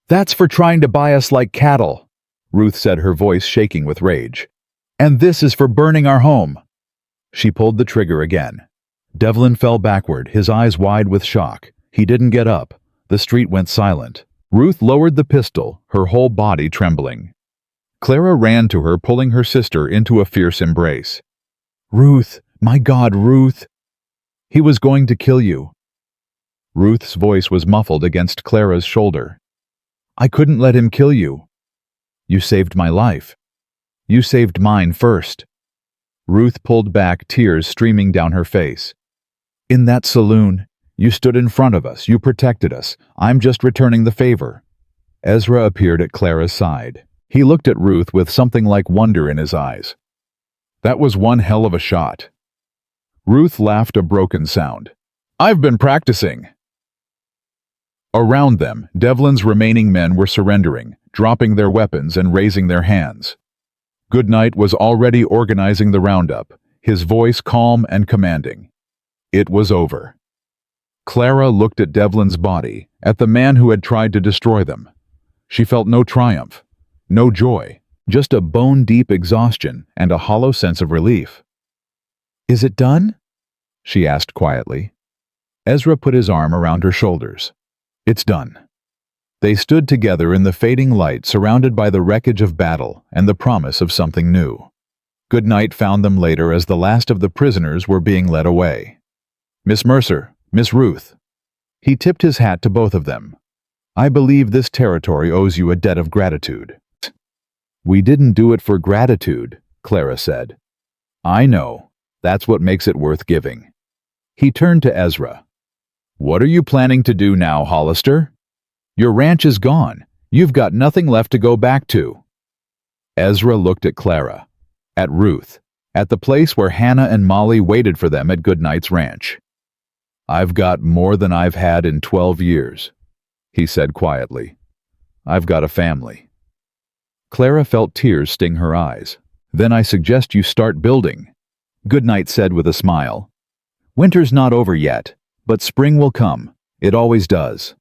That's for trying to buy us like cattle, Ruth said, her voice shaking with rage. And this is for burning our home. She pulled the trigger again. Devlin fell backward, his eyes wide with shock. He didn't get up. The street went silent. Ruth lowered the pistol, her whole body trembling. Clara ran to her, pulling her sister into a fierce embrace. Ruth, my God, Ruth! He was going to kill you. Ruth's voice was muffled against Clara's shoulder. I couldn't let him kill you. You saved my life. You saved mine first. Ruth pulled back, tears streaming down her face. In that saloon, you stood in front of us. You protected us. I'm just returning the favor. Ezra appeared at Clara's side. He looked at Ruth with something like wonder in his eyes. That was one hell of a shot. Ruth laughed a broken sound. I've been practicing. Around them, Devlin's remaining men were surrendering, dropping their weapons and raising their hands. Goodnight was already organizing the roundup, his voice calm and commanding. It was over. Clara looked at Devlin's body, at the man who had tried to destroy them. She felt no triumph, no joy, just a bone-deep exhaustion and a hollow sense of relief. Is it done? She asked quietly. Ezra put his arm around her shoulders. It's done. They stood together in the fading light, surrounded by the wreckage of battle and the promise of something new. Goodnight found them later as the last of the prisoners were being led away. Miss Mercer, Miss Ruth. He tipped his hat to both of them. I believe this territory owes you a debt of gratitude. We didn't do it for gratitude, Clara said. I know. That's what makes it worth giving. He turned to Ezra. What are you planning to do now, Hollister? Your ranch is gone. You've got nothing left to go back to. Ezra looked at Clara, at Ruth, at the place where Hannah and Molly waited for them at Goodnight's ranch. I've got more than I've had in 12 years, he said quietly. I've got a family. Clara felt tears sting her eyes. Then I suggest you start building, Goodnight said with a smile. Winter's not over yet, but spring will come. It always does.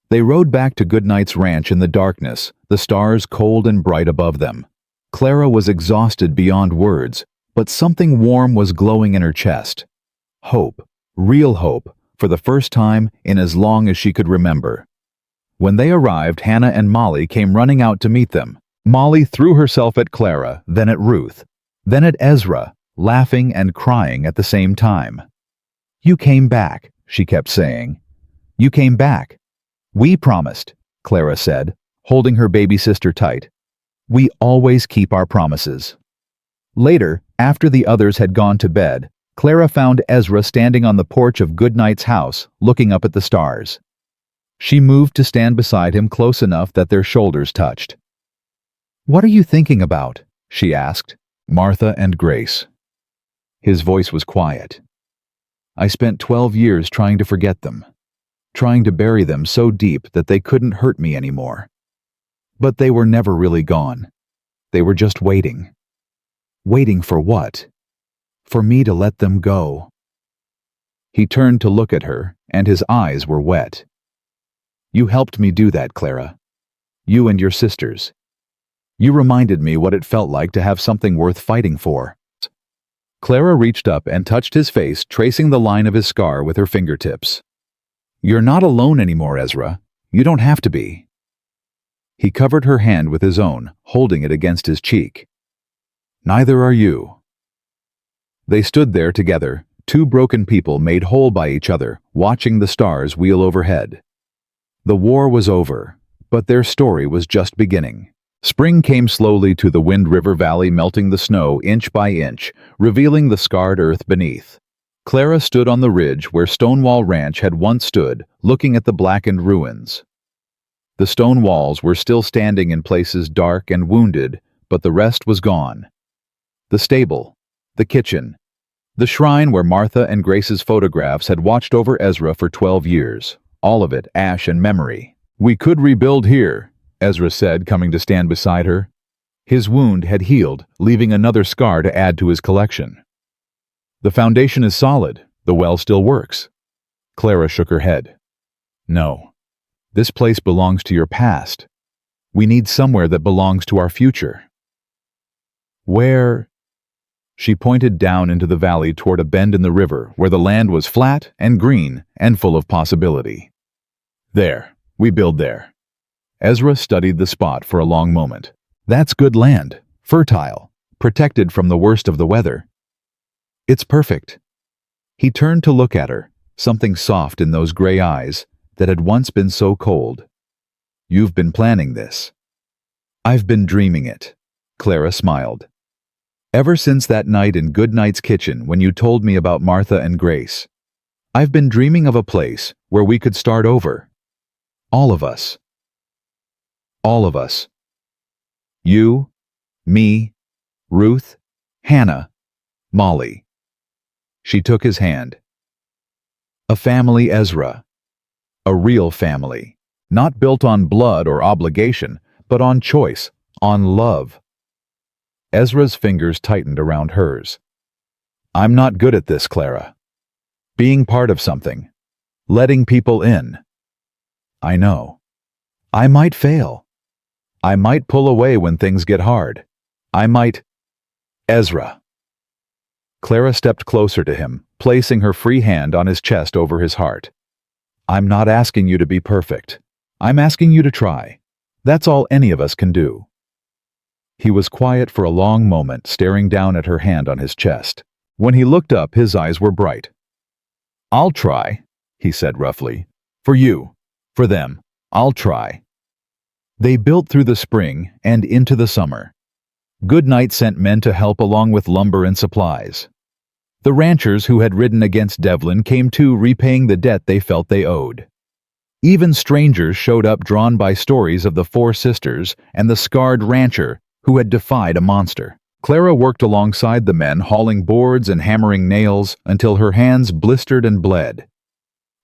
They rode back to Goodnight's ranch in the darkness, the stars cold and bright above them. Clara was exhausted beyond words, but something warm was glowing in her chest. Hope, real hope, for the first time in as long as she could remember. When they arrived, Hannah and Molly came running out to meet them. Molly threw herself at Clara, then at Ruth, then at Ezra, laughing and crying at the same time. You came back, she kept saying. You came back. We promised, Clara said, holding her baby sister tight. We always keep our promises. Later, after the others had gone to bed, Clara found Ezra standing on the porch of Goodnight's house, looking up at the stars. She moved to stand beside him close enough that their shoulders touched. What are you thinking about? She asked. Martha and Grace. His voice was quiet. I spent 12 years trying to forget them, trying to bury them so deep that they couldn't hurt me anymore. But they were never really gone. They were just waiting. Waiting for what? For me to let them go. He turned to look at her, and his eyes were wet. You helped me do that, Clara. You and your sisters. You reminded me what it felt like to have something worth fighting for. Clara reached up and touched his face, tracing the line of his scar with her fingertips. You're not alone anymore, Ezra. You don't have to be. He covered her hand with his own, holding it against his cheek. Neither are you. They stood there together, two broken people made whole by each other, watching the stars wheel overhead. The war was over, but their story was just beginning. Spring came slowly to the Wind River Valley, melting the snow inch by inch, revealing the scarred earth beneath. Clara stood on the ridge where Stonewall Ranch had once stood, looking at the blackened ruins. The stone walls were still standing in places dark and wounded, but the rest was gone. The stable, the kitchen, the shrine where Martha and Grace's photographs had watched over Ezra for 12 years, all of it ash and memory. We could rebuild here, Ezra said, coming to stand beside her. His wound had healed, leaving another scar to add to his collection. The foundation is solid. The well still works. Clara shook her head. No. This place belongs to your past. We need somewhere that belongs to our future. Where? She pointed down into the valley toward a bend in the river where the land was flat and green and full of possibility. There. We build there. Ezra studied the spot for a long moment. That's good land, fertile, protected from the worst of the weather. It's perfect. He turned to look at her, something soft in those gray eyes that had once been so cold. You've been planning this. I've been dreaming it, Clara smiled. Ever since that night in Goodnight's kitchen when you told me about Martha and Grace. I've been dreaming of a place where we could start over. All of us. All of us. You, me, Ruth, Hannah, Molly. She took his hand. A family, Ezra. A real family. Not built on blood or obligation, but on choice, on love. Ezra's fingers tightened around hers. I'm not good at this, Clara. Being part of something. Letting people in. I know. I might fail. I might pull away when things get hard. I might... Ezra. Clara stepped closer to him, placing her free hand on his chest over his heart. I'm not asking you to be perfect. I'm asking you to try. That's all any of us can do. He was quiet for a long moment, staring down at her hand on his chest. When he looked up, his eyes were bright. I'll try, he said roughly. For you. For them. I'll try. They built through the spring and into the summer. Goodnight sent men to help along with lumber and supplies. The ranchers who had ridden against Devlin came too, repaying the debt they felt they owed. Even strangers showed up, drawn by stories of the four sisters and the scarred rancher who had defied a monster. Clara worked alongside the men, hauling boards and hammering nails until her hands blistered and bled.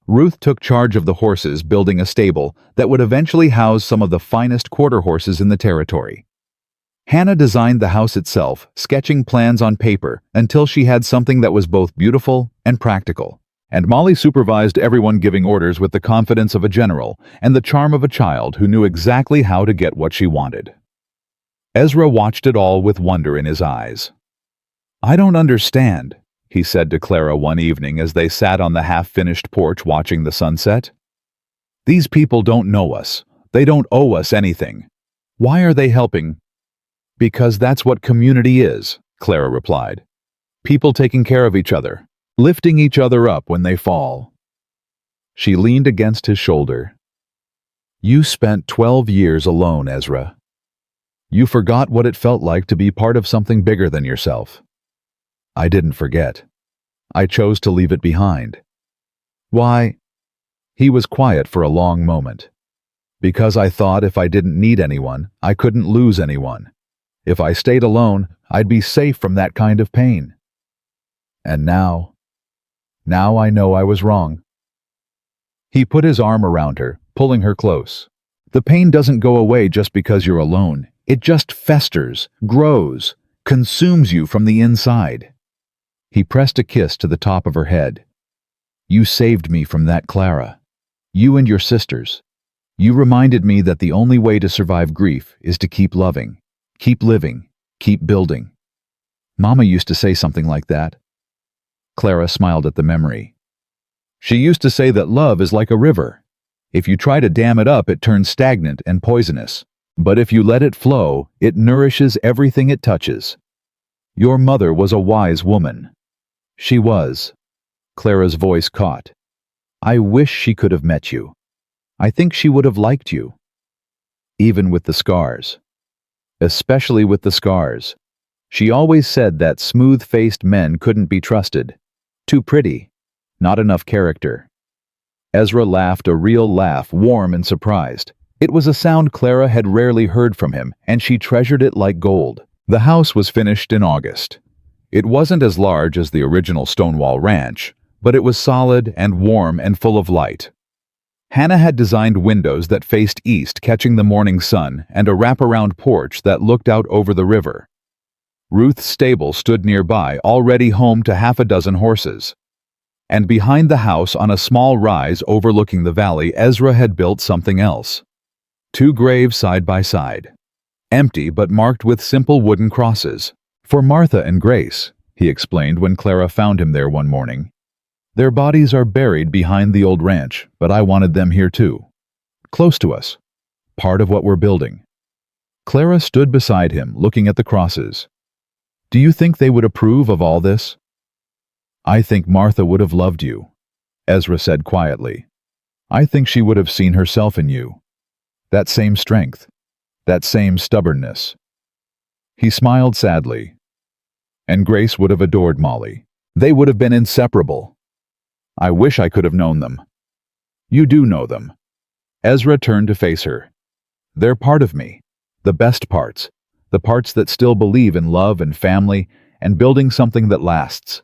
Ruth took charge of the horses, building a stable that would eventually house some of the finest quarter horses in the territory. Hannah designed the house itself, sketching plans on paper until she had something that was both beautiful and practical. And Molly supervised everyone, giving orders with the confidence of a general and the charm of a child who knew exactly how to get what she wanted. Ezra watched it all with wonder in his eyes. "I don't understand," he said to Clara one evening as they sat on the half-finished porch watching the sunset. "These people don't know us. They don't owe us anything. Why are they helping?" "Because that's what community is," Clara replied. "People taking care of each other, lifting each other up when they fall." She leaned against his shoulder. "You spent 12 years alone, Ezra. You forgot what it felt like to be part of something bigger than yourself." "I didn't forget. I chose to leave it behind." "Why?" He was quiet for a long moment. "Because I thought if I didn't need anyone, I couldn't lose anyone. If I stayed alone, I'd be safe from that kind of pain. And now I know I was wrong." He put his arm around her, pulling her close. "The pain doesn't go away just because you're alone. It just festers, grows, consumes you from the inside." He pressed a kiss to the top of her head. "You saved me from that, Clara. You and your sisters. You reminded me that the only way to survive grief is to keep loving, keep living, keep building. Mama used to say something like that." Clara smiled at the memory. "She used to say that love is like a river. If you try to dam it up, it turns stagnant and poisonous. But if you let it flow, it nourishes everything it touches. Your mother was a wise woman." "She was." Clara's voice caught. "I wish she could have met you. I think she would have liked you. Even with the scars. Especially with the scars. She always said that smooth-faced men couldn't be trusted. Too pretty. Not enough character." Ezra laughed, a real laugh, warm and surprised. It was a sound Clara had rarely heard from him, and she treasured it like gold. The house was finished in August. It wasn't as large as the original Stonewall Ranch, but it was solid and warm and full of light. Hannah had designed windows that faced east, catching the morning sun, and a wraparound porch that looked out over the river. Ruth's stable stood nearby, already home to half a dozen horses. And behind the house, on a small rise overlooking the valley, Ezra had built something else. 2 graves side by side. Empty but marked with simple wooden crosses. "For Martha and Grace," he explained when Clara found him there one morning. "Their bodies are buried behind the old ranch, but I wanted them here too. Close to us. Part of what we're building." Clara stood beside him, looking at the crosses. "Do you think they would approve of all this?" "I think Martha would have loved you," Ezra said quietly. "I think she would have seen herself in you. That same strength, that same stubbornness." He smiled sadly. "And Grace would have adored Molly. They would have been inseparable. I wish I could have known them." "You do know them." Ezra turned to face her. "They're part of me. The best parts. The parts that still believe in love and family and building something that lasts."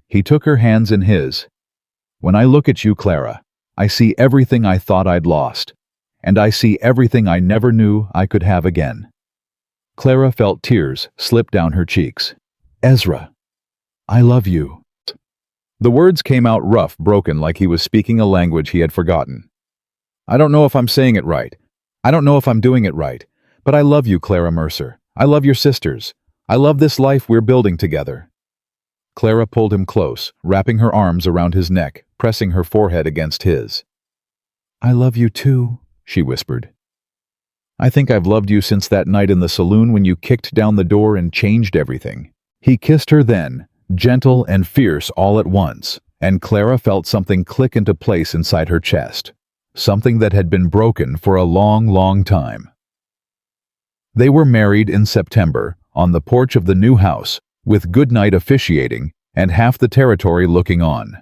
He took her hands in his. "When I look at you, Clara, I see everything I thought I'd lost. And I see everything I never knew I could have again." Clara felt tears slip down her cheeks. "Ezra, I love you." The words came out rough, broken, like he was speaking a language he had forgotten. "I don't know if I'm saying it right. I don't know if I'm doing it right. But I love you, Clara Mercer. I love your sisters. I love this life we're building together." Clara pulled him close, wrapping her arms around his neck, pressing her forehead against his. "I love you too," she whispered. "I think I've loved you since that night in the saloon when you kicked down the door and changed everything." He kissed her then, gentle and fierce all at once, and Clara felt something click into place inside her chest. something that had been broken for a long, long time. They were married in September, on the porch of the new house, with Goodnight officiating and half the territory looking on.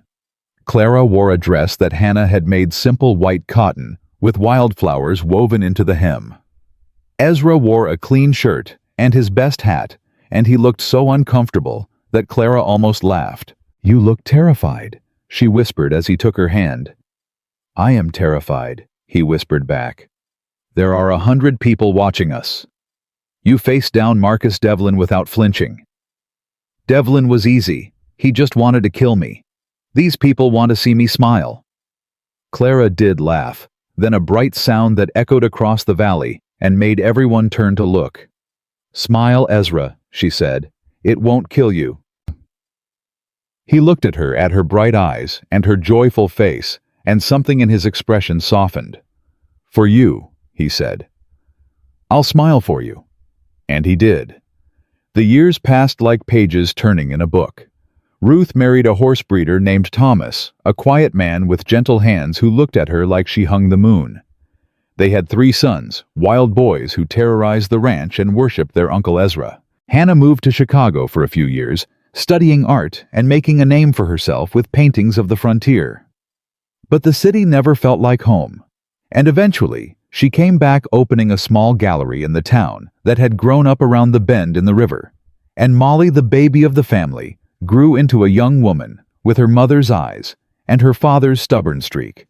Clara wore a dress that Hannah had made simple white cotton, with wildflowers woven into the hem. Ezra wore a clean shirt and his best hat, and he looked so uncomfortable that Clara almost laughed. "You look terrified," she whispered as he took her hand. "I am terrified," he whispered back. "There are 100 people watching us." You faced down Marcus Devlin without flinching. "Devlin was easy. He just wanted to kill me. These people want to see me smile." Clara did laugh, then a bright sound that echoed across the valley and made everyone turn to look. "Smile, Ezra," she said. "It won't kill you." He looked at her bright eyes and her joyful face, and something in his expression softened. "For you," he said. "I'll smile for you." And he did. The years passed like pages turning in a book. Ruth married a horse breeder named Thomas, a quiet man with gentle hands who looked at her like she hung the moon. They had 3 sons, wild boys who terrorized the ranch and worshipped their Uncle Ezra. Hannah moved to Chicago for a few years, studying art and making a name for herself with paintings of the frontier. But the city never felt like home, and eventually she came back opening a small gallery in the town that had grown up around the bend in the river. And Molly, the baby of the family, grew into a young woman with her mother's eyes and her father's stubborn streak.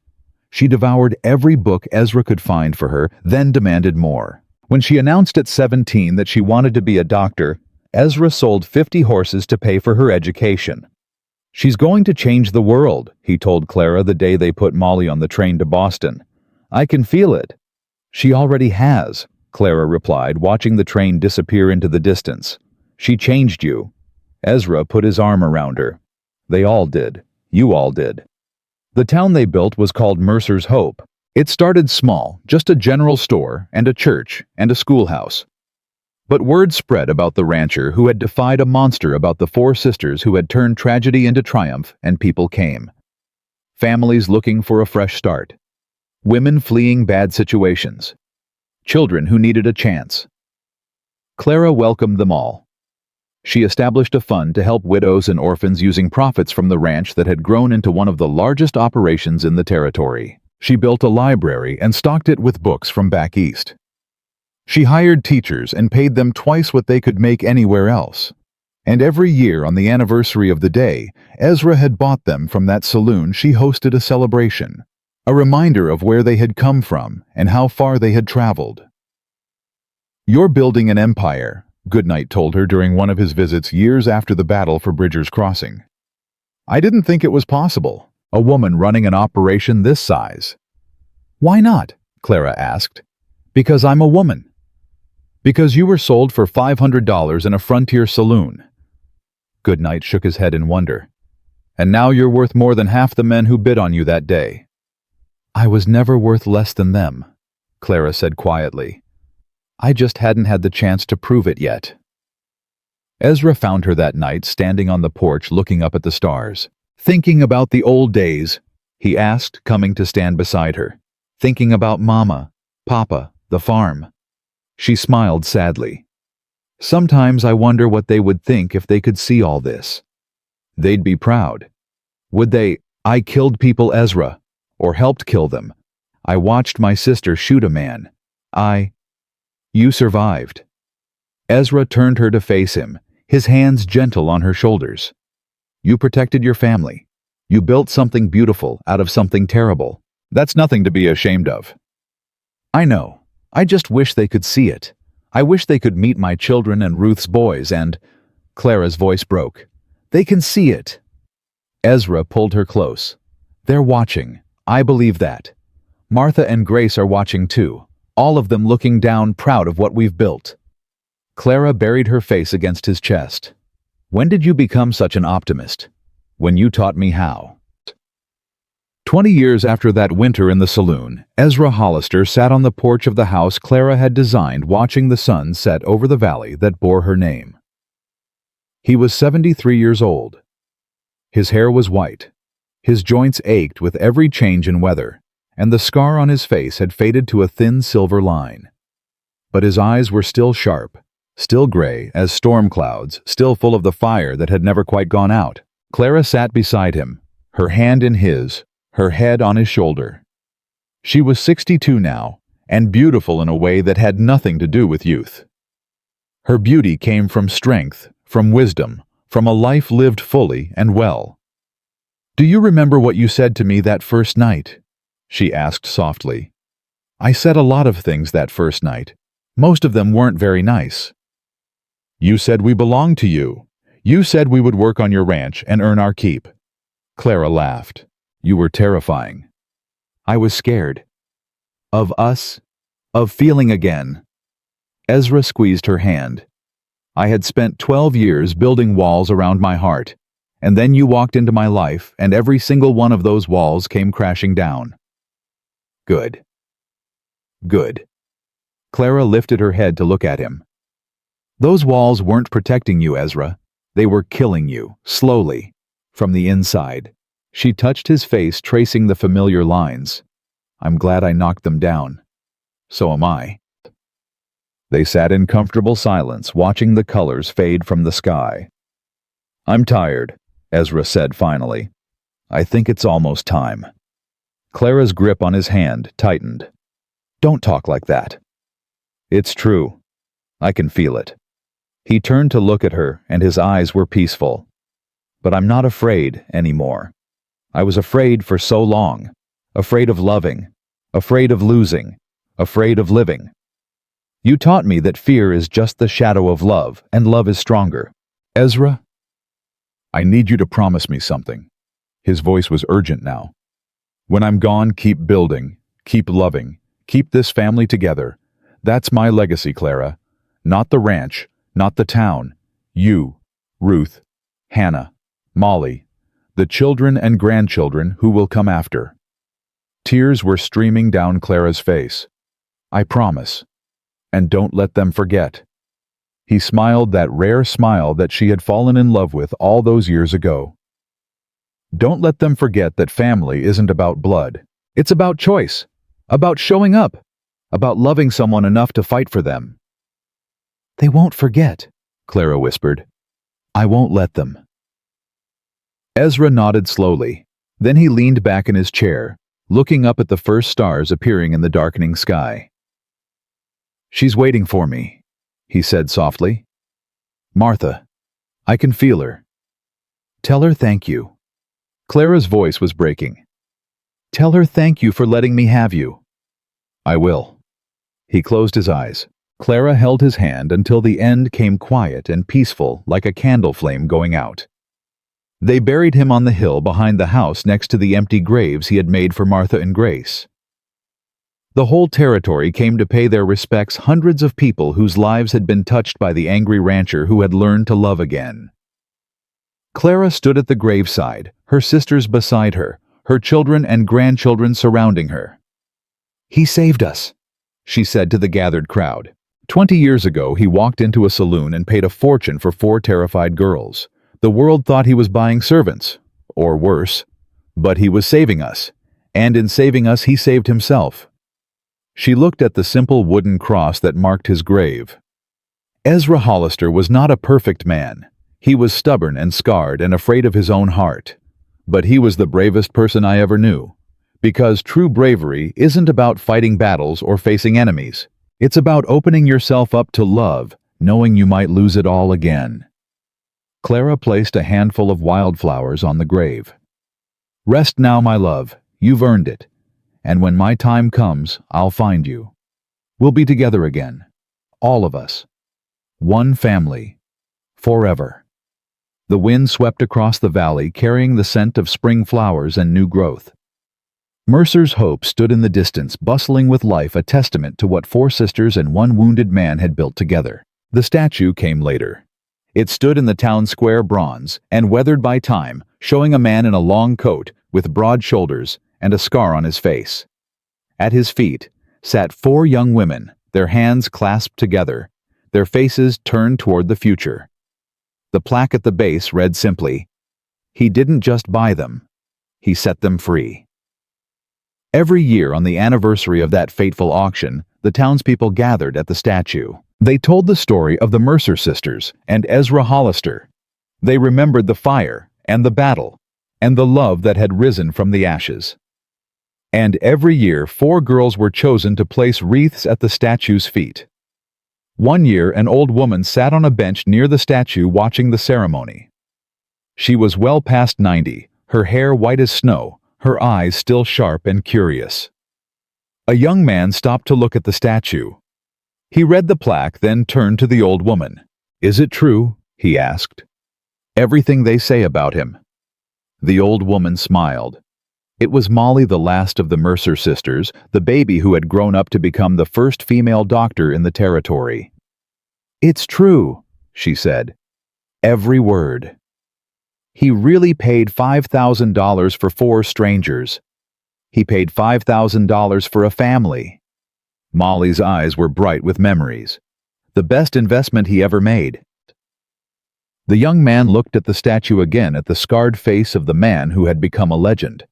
She devoured every book Ezra could find for her, then demanded more. When she announced at 17 that she wanted to be a doctor, Ezra sold 50 horses to pay for her education. "She's going to change the world," he told Clara the day they put Molly on the train to Boston. "I can feel it." "She already has," Clara replied, watching the train disappear into the distance. "She changed you." Ezra put his arm around her. "They all did. You all did." The town they built was called Mercer's Hope. It started small, just a general store and a church and a schoolhouse. But word spread about the rancher who had defied a monster, about the 4 sisters who had turned tragedy into triumph, and people came. Families looking for a fresh start. Women fleeing bad situations. Children who needed a chance. Clara welcomed them all. She established a fund to help widows and orphans using profits from the ranch that had grown into one of the largest operations in the territory. She built a library and stocked it with books from back east. She hired teachers and paid them twice what they could make anywhere else. And every year on the anniversary of the day, Ezra had bought them from that saloon. She hosted a celebration, a reminder of where they had come from and how far they had traveled. "You're building an empire," Goodnight told her during one of his visits years after the battle for Bridger's Crossing. "I didn't think it was possible, a woman running an operation this size." "Why not?" Clara asked. "Because I'm a woman." "Because you were sold for $500 in a frontier saloon." Goodnight shook his head in wonder. "And now you're worth more than half the men who bid on you that day." "I was never worth less than them," Clara said quietly. "I just hadn't had the chance to prove it yet." Ezra found her that night standing on the porch looking up at the stars. "Thinking about the old days?" he asked, coming to stand beside her. "Thinking about Mama, Papa, the farm?" She smiled sadly. "Sometimes I wonder what they would think if they could see all this. They'd be proud. Would they? I killed people, Ezra, or helped kill them. I watched my sister shoot a man. You survived." Ezra turned her to face him, his hands gentle on her shoulders. "You protected your family. You built something beautiful out of something terrible. That's nothing to be ashamed of." "I know. I just wish they could see it. I wish they could meet my children and Ruth's boys and—" Clara's voice broke. "They can see it." Ezra pulled her close. "They're watching. I believe that. Martha and Grace are watching too, all of them looking down, proud of what we've built." Clara buried her face against his chest. "When did you become such an optimist?" "When you taught me how." 20 years after that winter in the saloon, Ezra Hollister sat on the porch of the house Clara had designed, watching the sun set over the valley that bore her name. He was 73 years old. His hair was white. His joints ached with every change in weather, and the scar on his face had faded to a thin silver line. But his eyes were still sharp, still gray as storm clouds, still full of the fire that had never quite gone out. Clara sat beside him, her hand in his, her head on his shoulder. She was 62 now, and beautiful in a way that had nothing to do with youth. Her beauty came from strength, from wisdom, from a life lived fully and well. "Do you remember what you said to me that first night?" she asked softly. "I said a lot of things that first night. Most of them weren't very nice. You said we belonged to you. You said we would work on your ranch and earn our keep." Clara laughed. "You were terrifying." "I was scared. Of us. Of feeling again." Ezra squeezed her hand. "I had spent 12 years building walls around my heart, and then you walked into my life, and every single one of those walls came crashing down." "Good. Good." Clara lifted her head to look at him. "Those walls weren't protecting you, Ezra. They were killing you, slowly, from the inside." She touched his face, tracing the familiar lines. "I'm glad I knocked them down. So am I." They sat in comfortable silence, watching the colors fade from the sky. "I'm tired," Ezra said finally. "I think it's almost time." Clara's grip on his hand tightened. "Don't talk like that." "It's true. I can feel it." He turned to look at her, and his eyes were peaceful. "But I'm not afraid anymore. I was afraid for so long. Afraid of loving. Afraid of losing. Afraid of living. You taught me that fear is just the shadow of love, and love is stronger. Ezra, I need you to promise me something." His voice was urgent now. "When I'm gone, keep building, keep loving, keep this family together. That's my legacy, Clara. Not the ranch, not the town. You, Ruth, Hannah, Molly, the children and grandchildren who will come after." Tears were streaming down Clara's face. "I promise. And don't let them forget." He smiled that rare smile that she had fallen in love with all those years ago. "Don't let them forget that family isn't about blood. It's about choice, about showing up, about loving someone enough to fight for them." "They won't forget," Clara whispered. "I won't let them." Ezra nodded slowly. Then he leaned back in his chair, looking up at the first stars appearing in the darkening sky. "She's waiting for me," he said softly. "Martha. I can feel her. Tell her thank you." Clara's voice was breaking. "Tell her thank you for letting me have you." "I will." He closed his eyes. Clara held his hand until the end came quiet and peaceful, like a candle flame going out. They buried him on the hill behind the house next to the empty graves he had made for Martha and Grace. The whole territory came to pay their respects, hundreds of people whose lives had been touched by the angry rancher who had learned to love again. Clara stood at the graveside, her sisters beside her, her children and grandchildren surrounding her. "He saved us," she said to the gathered crowd. 20 years ago, he walked into a saloon and paid a fortune for 4 terrified girls. The world thought he was buying servants, or worse, but he was saving us, and in saving us, he saved himself. She looked at the simple wooden cross that marked his grave. Ezra Hollister was not a perfect man. He was stubborn and scarred and afraid of his own heart. But he was the bravest person I ever knew. Because true bravery isn't about fighting battles or facing enemies. It's about opening yourself up to love, knowing you might lose it all again. Clara placed a handful of wildflowers on the grave. "Rest now, my love. You've earned it. And when my time comes, I'll find you. We'll be together again. All of us. One family. Forever." The wind swept across the valley, carrying the scent of spring flowers and new growth. Mercer's Hope stood in the distance, bustling with life, a testament to what 4 sisters and 1 wounded man had built together. The statue came later. It stood in the town square, bronze and weathered by time, showing a man in a long coat with broad shoulders and a scar on his face. At his feet sat 4 young women, their hands clasped together, their faces turned toward the future. The plaque at the base read simply, "He didn't just buy them, he set them free." Every year on the anniversary of that fateful auction, the townspeople gathered at the statue. They told the story of the Mercer sisters and Ezra Hollister. They remembered the fire and the battle and the love that had risen from the ashes. And every year 4 girls were chosen to place wreaths at the statue's feet. One year an old woman sat on a bench near the statue watching the ceremony. She was well past 90, her hair white as snow, her eyes still sharp and curious. A young man stopped to look at the statue. He read the plaque, then turned to the old woman. "Is it true?" he asked. "Everything they say about him." The old woman smiled. It was Molly, the last of the Mercer sisters, the baby who had grown up to become the first female doctor in the territory. "It's true," she said. "Every word." He really paid $5,000 for 4 strangers. He paid $5,000 for a family. Molly's eyes were bright with memories. The best investment he ever made. The young man looked at the statue again, at the scarred face of the man who had become a legend.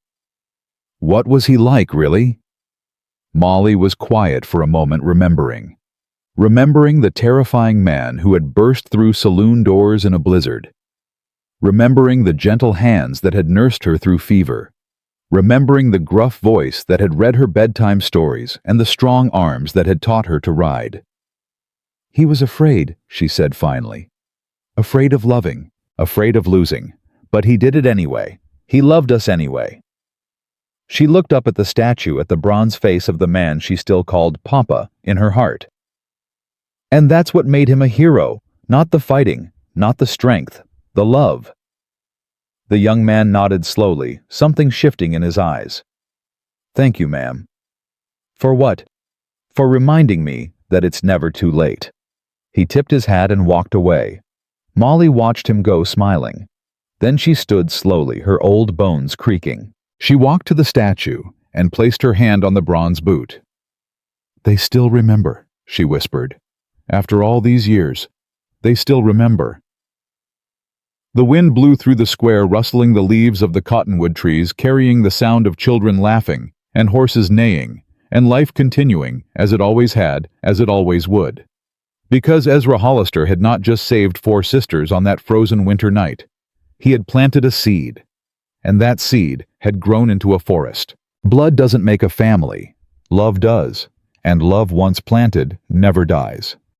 What was he like, really? Molly was quiet for a moment, remembering the terrifying man who had burst through saloon doors in a blizzard. Remembering the gentle hands that had nursed her through fever. Remembering the gruff voice that had read her bedtime stories and the strong arms that had taught her to ride. "He was afraid," she said finally. "Afraid of loving, afraid of losing. But he did it anyway. He loved us anyway." She looked up at the statue, at the bronze face of the man she still called Papa in her heart. And that's what made him a hero, not the fighting, not the strength, the love. The young man nodded slowly, something shifting in his eyes. "Thank you, ma'am." "For what?" "For reminding me that it's never too late." He tipped his hat and walked away. Molly watched him go, smiling. Then she stood slowly, her old bones creaking. She walked to the statue and placed her hand on the bronze boot. "They still remember," she whispered. "After all these years, they still remember." The wind blew through the square, rustling the leaves of the cottonwood trees, carrying the sound of children laughing and horses neighing, and life continuing, as it always had, as it always would. Because Ezra Hollister had not just saved 4 sisters on that frozen winter night. He had planted a seed, and that seed had grown into a forest. Blood doesn't make a family. Love does, and love once planted never dies.